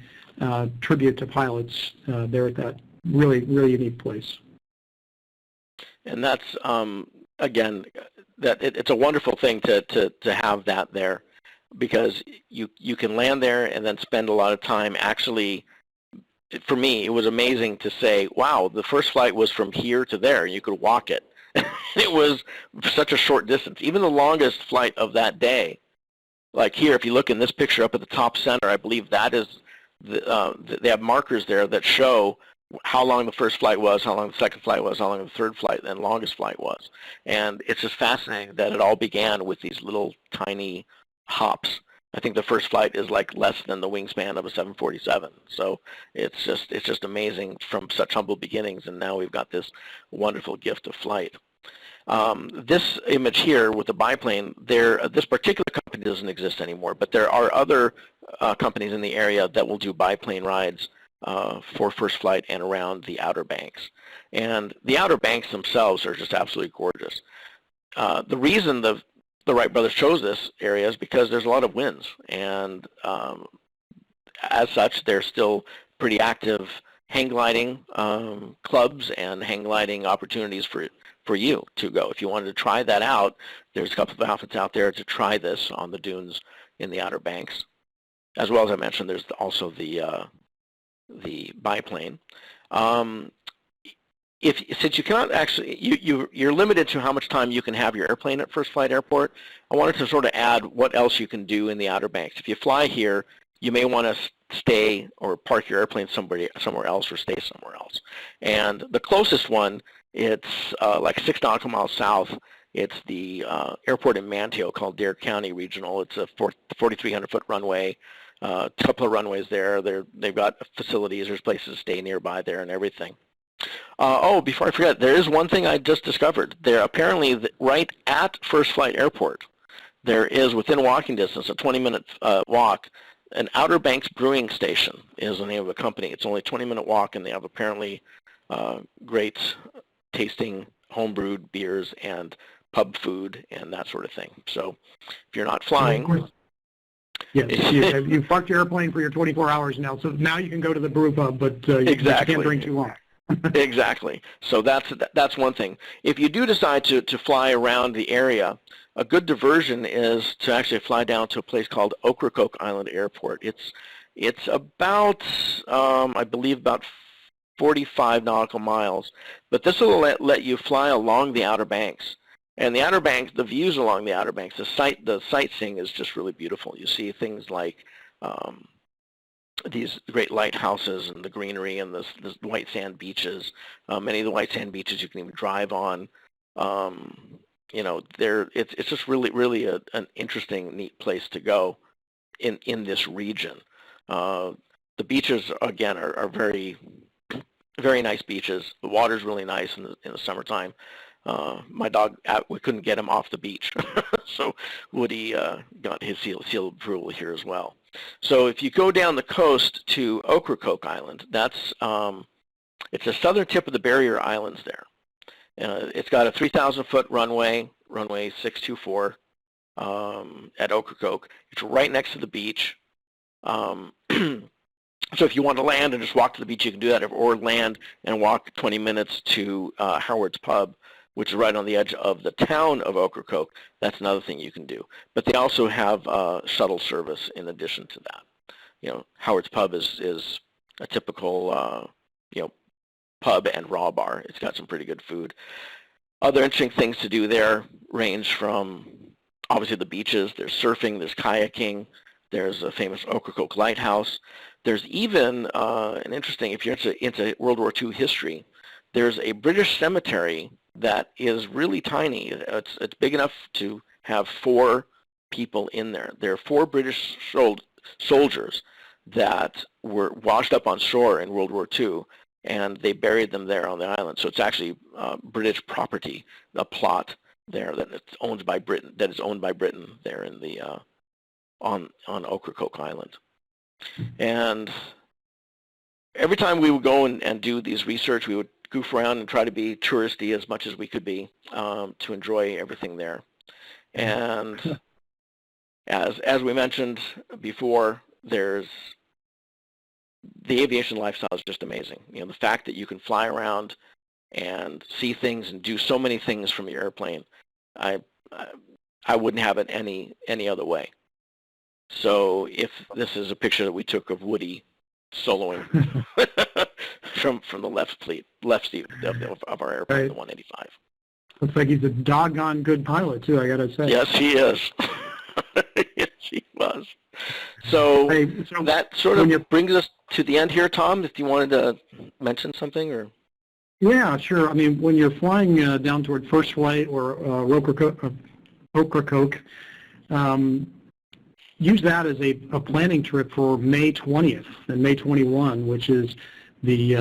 tribute to pilots there at that really, really unique place. And that's, again, it's a wonderful thing to have that there because you can land there and then spend a lot of time actually. For me, it was amazing to say, wow, the first flight was from here to there. You could walk it. It was such a short distance. Even the longest flight of that day, like here, if you look in this picture up at the top center, I believe that is, they have markers there that show how long the first flight was, how long the second flight was, how long the third flight and longest flight was. And it's just fascinating that it all began with these little tiny hops. I think the first flight is like less than the wingspan of a 747. So it's just amazing from such humble beginnings, and now we've got this wonderful gift of flight. This image here with the biplane, this particular company doesn't exist anymore, but there are other companies in the area that will do biplane rides for first flight and around the Outer Banks. And the Outer Banks themselves are just absolutely gorgeous. The reason the Wright brothers chose this area is because there's a lot of winds, and as such, there's still pretty active hang gliding clubs and hang gliding opportunities for you to go. If you wanted to try that out, there's a couple of outfits out there to try this on the dunes in the Outer Banks. As well as I mentioned, there's also the biplane. Since you cannot actually, you're limited to how much time you can have your airplane at First Flight Airport, I wanted to sort of add what else you can do in the Outer Banks. If you fly here, you may want to stay or park your airplane somewhere else or stay somewhere else. And the closest one, it's like 6 nautical miles south. It's the airport in Manteo called Dare County Regional. It's a 4,300-foot runway. A couple of runways there. They've got facilities. There's places to stay nearby there and everything. Oh, before I forget, there is one thing I just discovered. There apparently, right at First Flight Airport, there is within walking distance, a 20-minute walk, an Outer Banks Brewing Station is the name of the company. It's only a 20-minute walk, and they have apparently great tasting homebrewed beers and pub food and that sort of thing. So if you're not flying... Yes, you've parked your airplane for your 24 hours now, so now you can go to the brew pub, but exactly. You can't drink too long. Exactly. So that's one thing. If you do decide to fly around the area, a good diversion is to actually fly down to a place called Ocracoke Island Airport. It's about, I believe, about 45 nautical miles, but this will let you fly along the Outer Banks. And the Outer Banks, the views along the Outer Banks, the sightseeing is just really beautiful. You see things like these great lighthouses and the greenery and the white sand beaches. Many of the white sand beaches you can even drive on. You know, it's just really an interesting, neat place to go in this region. The beaches, again, are very, very nice beaches. The water's really nice in the summertime. My dog, we couldn't get him off the beach, so Woody got his seal of approval here as well. So if you go down the coast to Ocracoke Island, that's it's the southern tip of the barrier islands there. It's got a 3,000-foot runway 624 at Ocracoke. It's right next to the beach. So if you want to land and just walk to the beach, you can do that, or land and walk 20 minutes to Howard's Pub, which is right on the edge of the town of Ocracoke. That's another thing you can do. But they also have shuttle service in addition to that. You know, Howard's Pub is a typical, you know, pub and raw bar. It's got some pretty good food. Other interesting things to do there range from, obviously, the beaches. There's surfing, there's kayaking, there's a famous Ocracoke Lighthouse. There's even an interesting, if you're into World War II history, there's a British cemetery that is really tiny. It's big enough to have 4 people in there. There are 4 British soldiers that were washed up on shore in World War II, and they buried them there on the island. So it's actually British property, a plot there that is owned by Britain. There in the on Ocracoke Island. And every time we would go and do these research, we would goof around and try to be touristy as much as we could be to enjoy everything there. And as we mentioned before, there's the aviation lifestyle is just amazing. You know, the fact that you can fly around and see things and do so many things from your airplane, I wouldn't have it any other way. So if this is a picture that we took of Woody soloing from the left seat of our airplane, the 185. Looks like he's a doggone good pilot too, I gotta say. Yes, he is. Yes, he was. So that sort of brings us to the end here, Tom, if you wanted to mention something. Or yeah, sure. I mean, when you're flying down toward First Flight or Ocracoke, use that as a planning trip for May 20th and May 21, which is the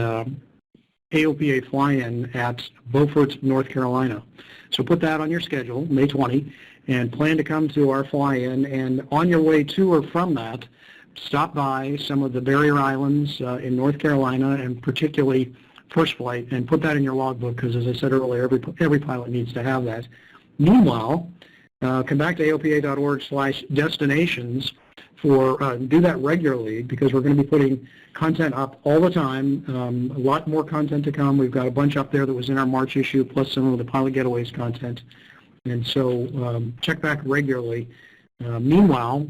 AOPA fly-in at Beaufort, North Carolina. So put that on your schedule, May 20, and plan to come to our fly-in. And on your way to or from that, stop by some of the barrier islands in North Carolina, and particularly First Flight, and put that in your logbook, because as I said earlier, every pilot needs to have that. Meanwhile, come back to AOPA.org/destinations do that regularly, because we're going to be putting content up all the time. A lot more content to come. We've got a bunch up there that was in our March issue, plus some of the Pilot Getaways content. And so check back regularly. Meanwhile,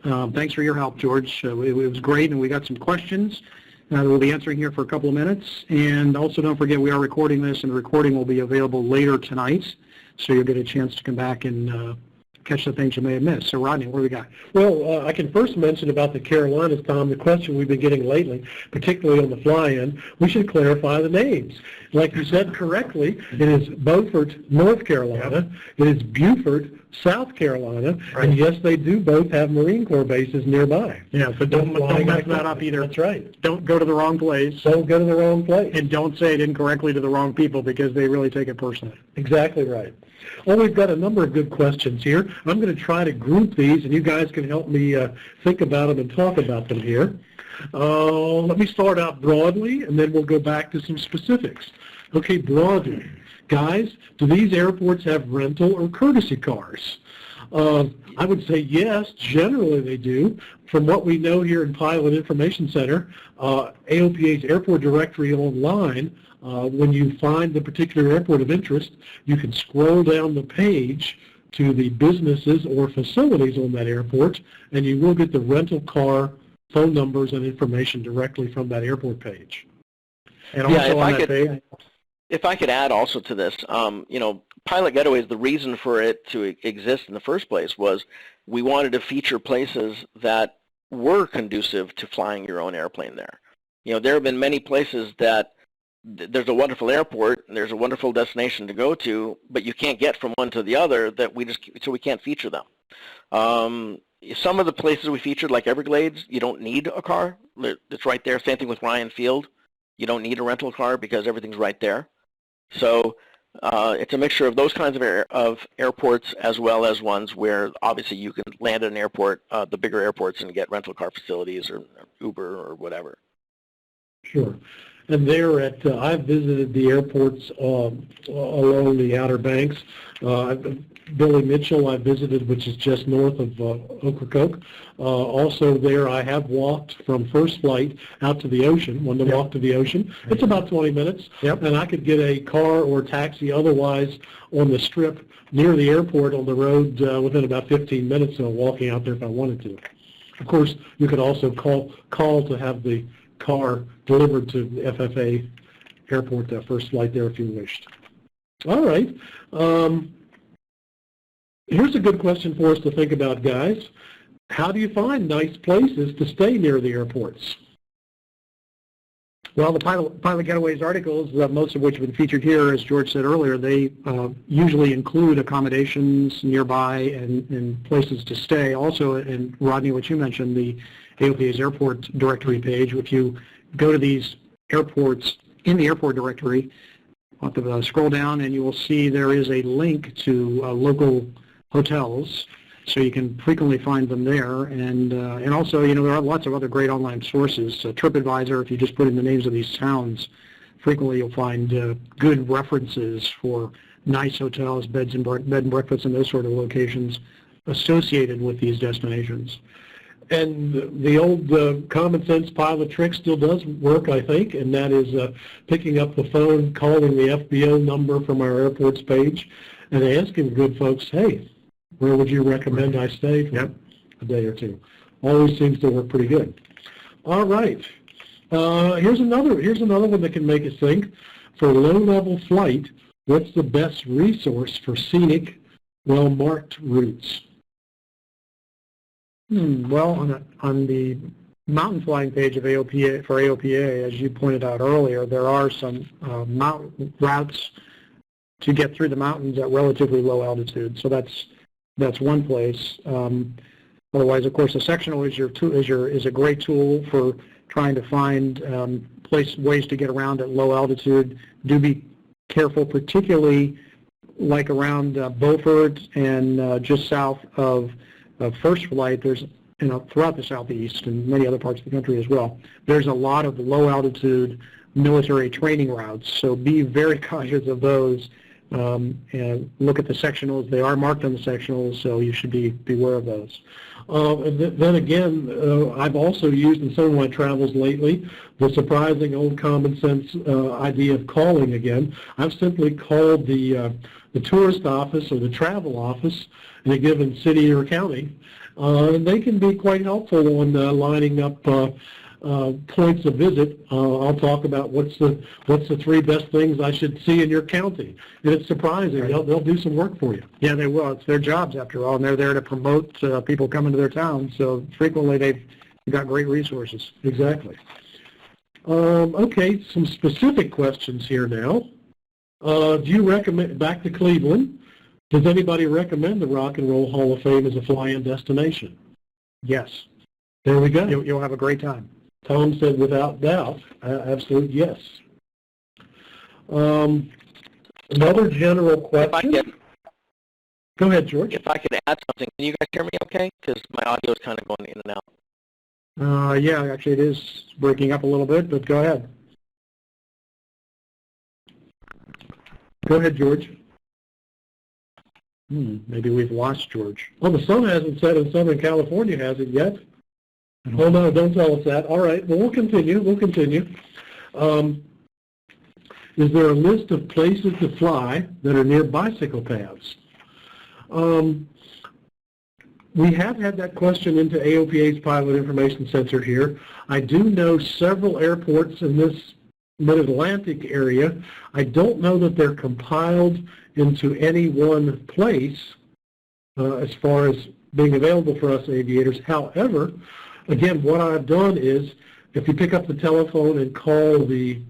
thanks for your help, George. It was great, and we got some questions that we'll be answering here for a couple of minutes. And also don't forget, we are recording this, and the recording will be available later tonight. So you'll get a chance to come back and catch the things you may have missed. So Rodney, what do we got? Well, I can first mention about the Carolinas, Tom, the question we've been getting lately, particularly on the fly-in, we should clarify the names. Like you said correctly, it is Beaufort, North Carolina, it is Beaufort, South Carolina, and yes, they do both have Marine Corps bases nearby. Yeah, but don't mess that up either. That's right. Don't go to the wrong place. Don't go to the wrong place. And don't say it incorrectly to the wrong people because they really take it personally. Exactly right. Well, we've got a number of good questions here. I'm going to try to group these, and you guys can help me think about them and talk about them here. Let me start out broadly, and then we'll go back to some specifics. Okay, broadly. Guys, do these airports have rental or courtesy cars? I would say yes, generally they do. From what we know here in Pilot Information Center, AOPA's airport directory online, when you find the particular airport of interest, you can scroll down the page to the businesses or facilities on that airport, and you will get the rental car phone numbers and information directly from that airport page. And also on that page, if I could add also to this, you know, Pilot Getaways, the reason for it to exist in the first place was we wanted to feature places that were conducive to flying your own airplane there. You know, there have been many places that there's a wonderful airport, and there's a wonderful destination to go to, but you can't get from one to the other, that so we can't feature them. Some of the places we featured, like Everglades, you don't need a car. It's right there. Same thing with Ryan Field. You don't need a rental car because everything's right there. So it's a mixture of those kinds of airports as well as ones where obviously you can land at an airport, the bigger airports, and get rental car facilities or Uber or whatever. Sure. And there I've visited the airports along the Outer Banks. Billy Mitchell I visited, which is just north of Ocracoke. Also there I have walked from First Flight out to the ocean, one to walk to the ocean. It's about 20 minutes, and I could get a car or taxi otherwise on the strip near the airport on the road within about 15 minutes of walking out there if I wanted to. Of course, you could also call to have the car delivered to the FFA airport, First Flight there if you wished. All right. Here's a good question for us to think about, guys. How do you find nice places to stay near the airports? Well, the Pilot Getaways articles, most of which have been featured here, as George said earlier, they usually include accommodations nearby and places to stay. Also, and Rodney, what you mentioned, the AOPA's airport directory page, if you go to these airports in the airport directory, you have to scroll down and you will see there is a link to local hotels, so you can frequently find them there. And also, you know, there are lots of other great online sources. TripAdvisor, if you just put in the names of these towns, frequently you'll find good references for nice hotels, bed and breakfasts, and those sort of locations associated with these destinations. And the old common sense pilot trick still does work, I think, and that is picking up the phone, calling the FBO number from our airports page, and asking good folks, hey, where would you recommend I stay for a day or two? Always seems to work pretty good. All right. Here's another one that can make us think. For low-level flight, what's the best resource for scenic, well-marked routes? Well, on the mountain flying page of AOPA, for AOPA, as you pointed out earlier, there are some mountain routes to get through the mountains at relatively low altitude. So that's one place. Otherwise, of course, a sectional is a great tool for trying to find ways to get around at low altitude. Do be careful, particularly like around Beaufort and just south of First Flight. There's, you know, throughout the southeast and many other parts of the country as well, there's a lot of low altitude military training routes. So be very cautious of those. And look at the sectionals. They are marked on the sectionals, so you should be aware of those. And then again, I've also used in some of my travels lately the surprising old common sense idea of calling again. I've simply called the tourist office or the travel office in a given city or county, and they can be quite helpful on lining up points of visit, I'll talk about what's the 3 best things I should see in your county. And it's surprising. Right. They'll do some work for you. Yeah, they will. It's their jobs, after all, and they're there to promote people coming to their town. So frequently they've got great resources. Exactly. Okay, some specific questions here now. Do you recommend, back to Cleveland, does anybody recommend the Rock and Roll Hall of Fame as a fly-in destination? Yes. There we go. You'll have a great time. Tom said without doubt, absolute yes. Another general question. Go ahead, George. If I could add something, can you guys hear me okay? Because my audio is kind of going in and out. Yeah, actually it is breaking up a little bit, but go ahead. Go ahead, George. Maybe we've lost George. Well, the sun hasn't set in Southern California, has it yet? Oh, no, don't tell us that. All right, well, we'll continue. Is there a list of places to fly that are near bicycle paths? We have had that question into AOPA's Pilot Information Center here. I do know several airports in this mid-Atlantic area. I don't know that they're compiled into any one place as far as being available for us aviators. However, again, what I've done is if you pick up the telephone and call the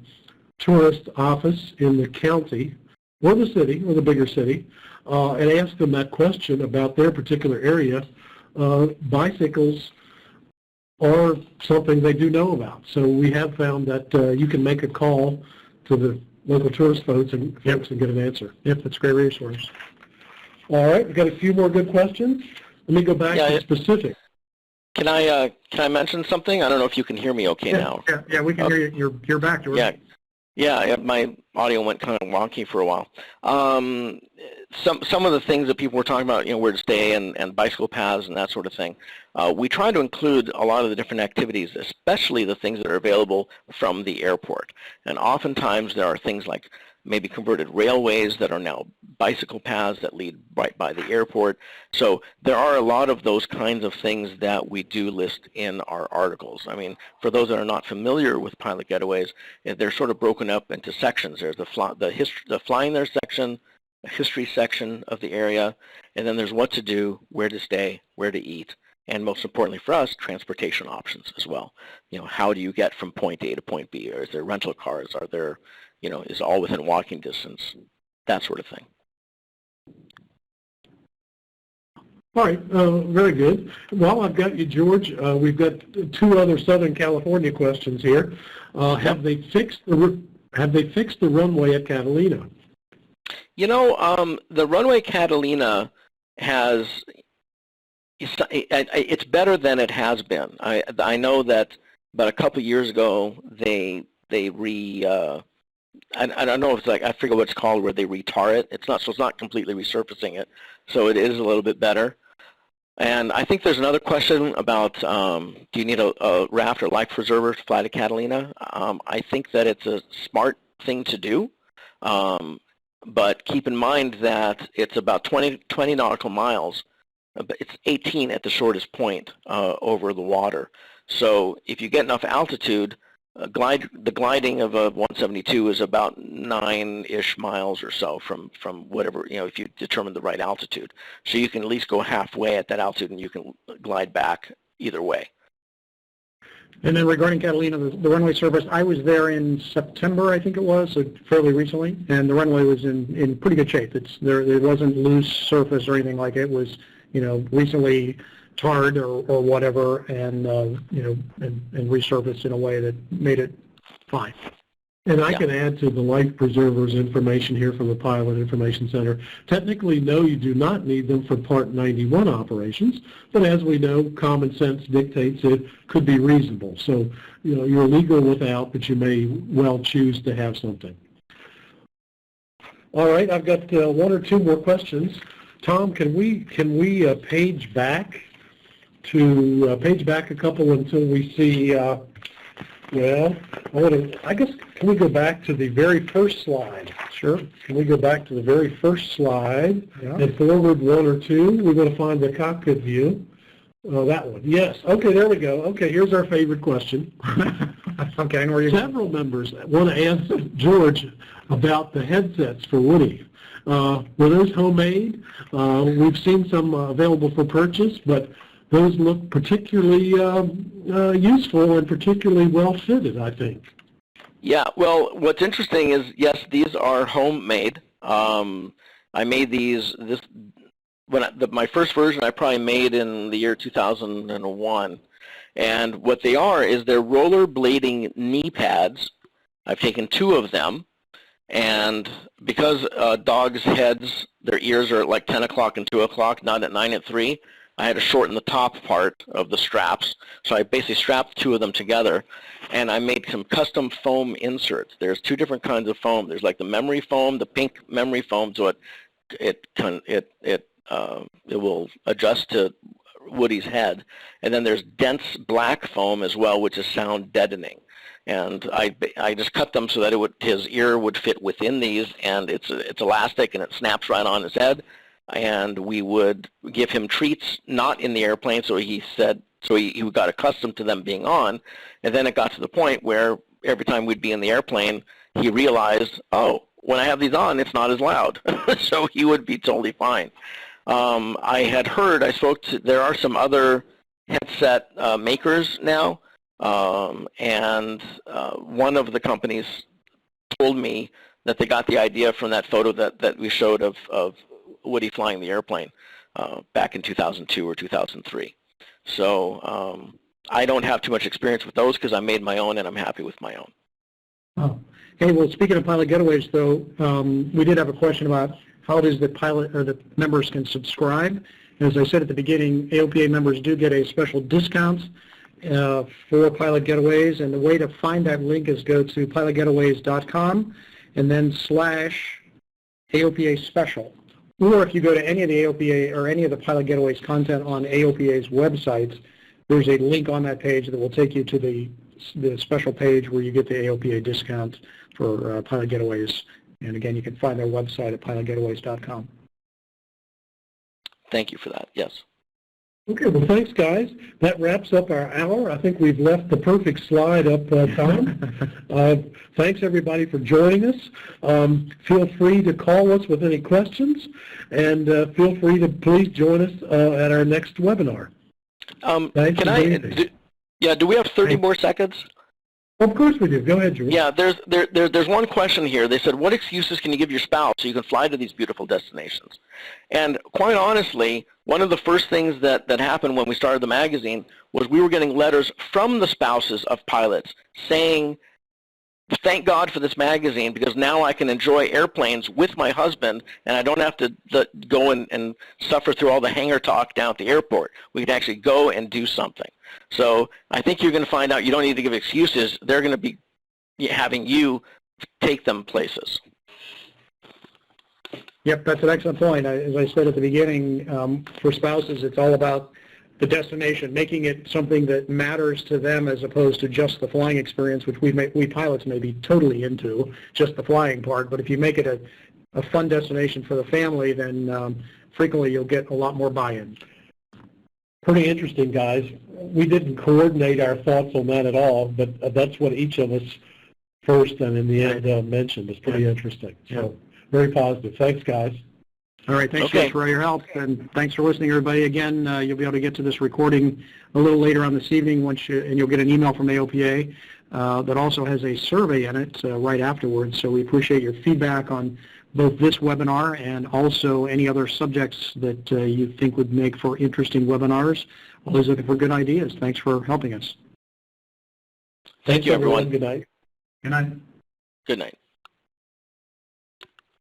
tourist office in the county or the city or the bigger city and ask them that question about their particular area, bicycles are something they do know about. So we have found that you can make a call to the local tourist folks and get an answer. Yep, that's a great resource. All right, we've got a few more good questions. Let me go back to specific. Can I mention something? I don't know if you can hear me okay now. Yeah, we can hear you. You're back, George. Yeah, my audio went kind of wonky for a while. Some of the things that people were talking about, where to stay and bicycle paths and that sort of thing, we try to include a lot of the different activities, especially the things that are available from the airport. And oftentimes there are things like maybe converted railways that are now bicycle paths that lead right by the airport. So there are a lot of those kinds of things that we do list in our articles. I mean, for those that are not familiar with Pilot Getaways, they're sort of broken up into sections. There's the flying there section, a history section of the area, and then there's what to do, where to stay, where to eat, and most importantly for us, transportation options as well. How do you get from point A to point B? Or is there rental cars? Are there is all within walking distance, that sort of thing. All right, very good. Well, I've got you, George. We've got 2 other Southern California questions here. Have they fixed the runway at Catalina? The runway Catalina it's better than it has been. I know that about a couple of years ago they I don't know if it's like, I forget what it's called, where they retar it. It's not completely resurfacing it, so it is a little bit better. And I think there's another question about do you need a raft or life preserver to fly to Catalina? I think that it's a smart thing to do, but keep in mind that it's about 20 nautical miles, but it's 18 at the shortest point over the water. So if you get enough altitude, the gliding of a 172 is about 9-ish miles or so from whatever, if you determine the right altitude. So you can at least go halfway at that altitude and you can glide back either way. And then regarding Catalina, the runway service, I was there in September, I think it was, so fairly recently, and the runway was in pretty good shape. There wasn't loose surface or anything like it. It was, recently tarred or whatever, and and resurfaced in a way that made it fine. And I can add to the life preservers information here from the Pilot Information Center. Technically, no, you do not need them for Part 91 operations, but as we know, common sense dictates it could be reasonable. So, you're legal without, but you may well choose to have something. All right, I've got 1 or 2 more questions. Tom, can we page back a couple until we see? I guess, can we go back to the very first slide? Sure. Can we go back to the very first slide and forward 1 or 2? We're going to find the cockpit view. Oh, that one. Yes. Okay, there we go. Okay, here's our favorite question. Okay, and where you Several members want to ask George about the headsets for Woody. Were those homemade? We've seen some available for purchase, but those look particularly useful and particularly well fitted, I think. Yeah, well, what's interesting is, yes, these are homemade. I made these, my first version I probably made in the year 2001. And what they are is they're rollerblading knee pads. I've taken 2 of them. And because dogs' heads, their ears are at like 10 o'clock and 2 o'clock, not at 9 and 3, I had to shorten the top part of the straps. So I basically strapped 2 of them together, and I made some custom foam inserts. There's 2 different kinds of foam. There's like the memory foam, the pink memory foam, so it will adjust to Woody's head. And then there's dense black foam as well, which is sound deadening. And I just cut them so that his ear would fit within these, and it's elastic and it snaps right on his head. And we would give him treats not in the airplane, so he got accustomed to them being on. And then it got to the point where every time we'd be in the airplane, he realized, oh, when I have these on, it's not as loud. So he would be totally fine. There are some other headset makers now, and one of the companies told me that they got the idea from that photo that we showed of Woody flying the airplane back in 2002 or 2003. So I don't have too much experience with those because I made my own and I'm happy with my own. Oh. Hey, well, speaking of Pilot Getaways, though, we did have a question about how it is that the members can subscribe. As I said at the beginning, AOPA members do get a special discount for Pilot Getaways, and the way to find that link is go to pilotgetaways.com and then /AOPA special. Or if you go to any of the AOPA or any of the Pilot Getaways content on AOPA's websites, there's a link on that page that will take you to the special page where you get the AOPA discount for Pilot Getaways. And again, you can find their website at pilotgetaways.com. Thank you for that. Yes. Okay, well, thanks, guys. That wraps up our hour. I think we've left the perfect slide up, Tom. Thanks, everybody, for joining us. Feel free to call us with any questions, and feel free to please join us at our next webinar. Do we have 30 more seconds? Of course we do. Go ahead, George. Yeah, there's one question here. They said, what excuses can you give your spouse so you can fly to these beautiful destinations? And quite honestly, one of the first things that happened when we started the magazine was we were getting letters from the spouses of pilots saying, thank God for this magazine because now I can enjoy airplanes with my husband and I don't have to go and suffer through all the hangar talk down at the airport. We can actually go and do something. So I think you're going to find out you don't need to give excuses. They're going to be having you take them places. Yep, that's an excellent point. As I said at the beginning, for spouses, it's all about the destination, making it something that matters to them as opposed to just the flying experience, which we pilots may be totally into, just the flying part. But if you make it a fun destination for the family, then frequently you'll get a lot more buy-in. Pretty interesting, guys. We didn't coordinate our thoughts on that at all, but that's what each of us first and in the end mentioned. It's pretty interesting. So very positive. Thanks, guys. All right, thanks for all your help, and thanks for listening, everybody. Again, you'll be able to get to this recording a little later on this evening, and you'll get an email from AOPA that also has a survey in it right afterwards. So we appreciate your feedback on both this webinar and also any other subjects that you think would make for interesting webinars. Always looking for good ideas. Thanks for helping us. Thank you, everyone. Good night. Good night. Good night.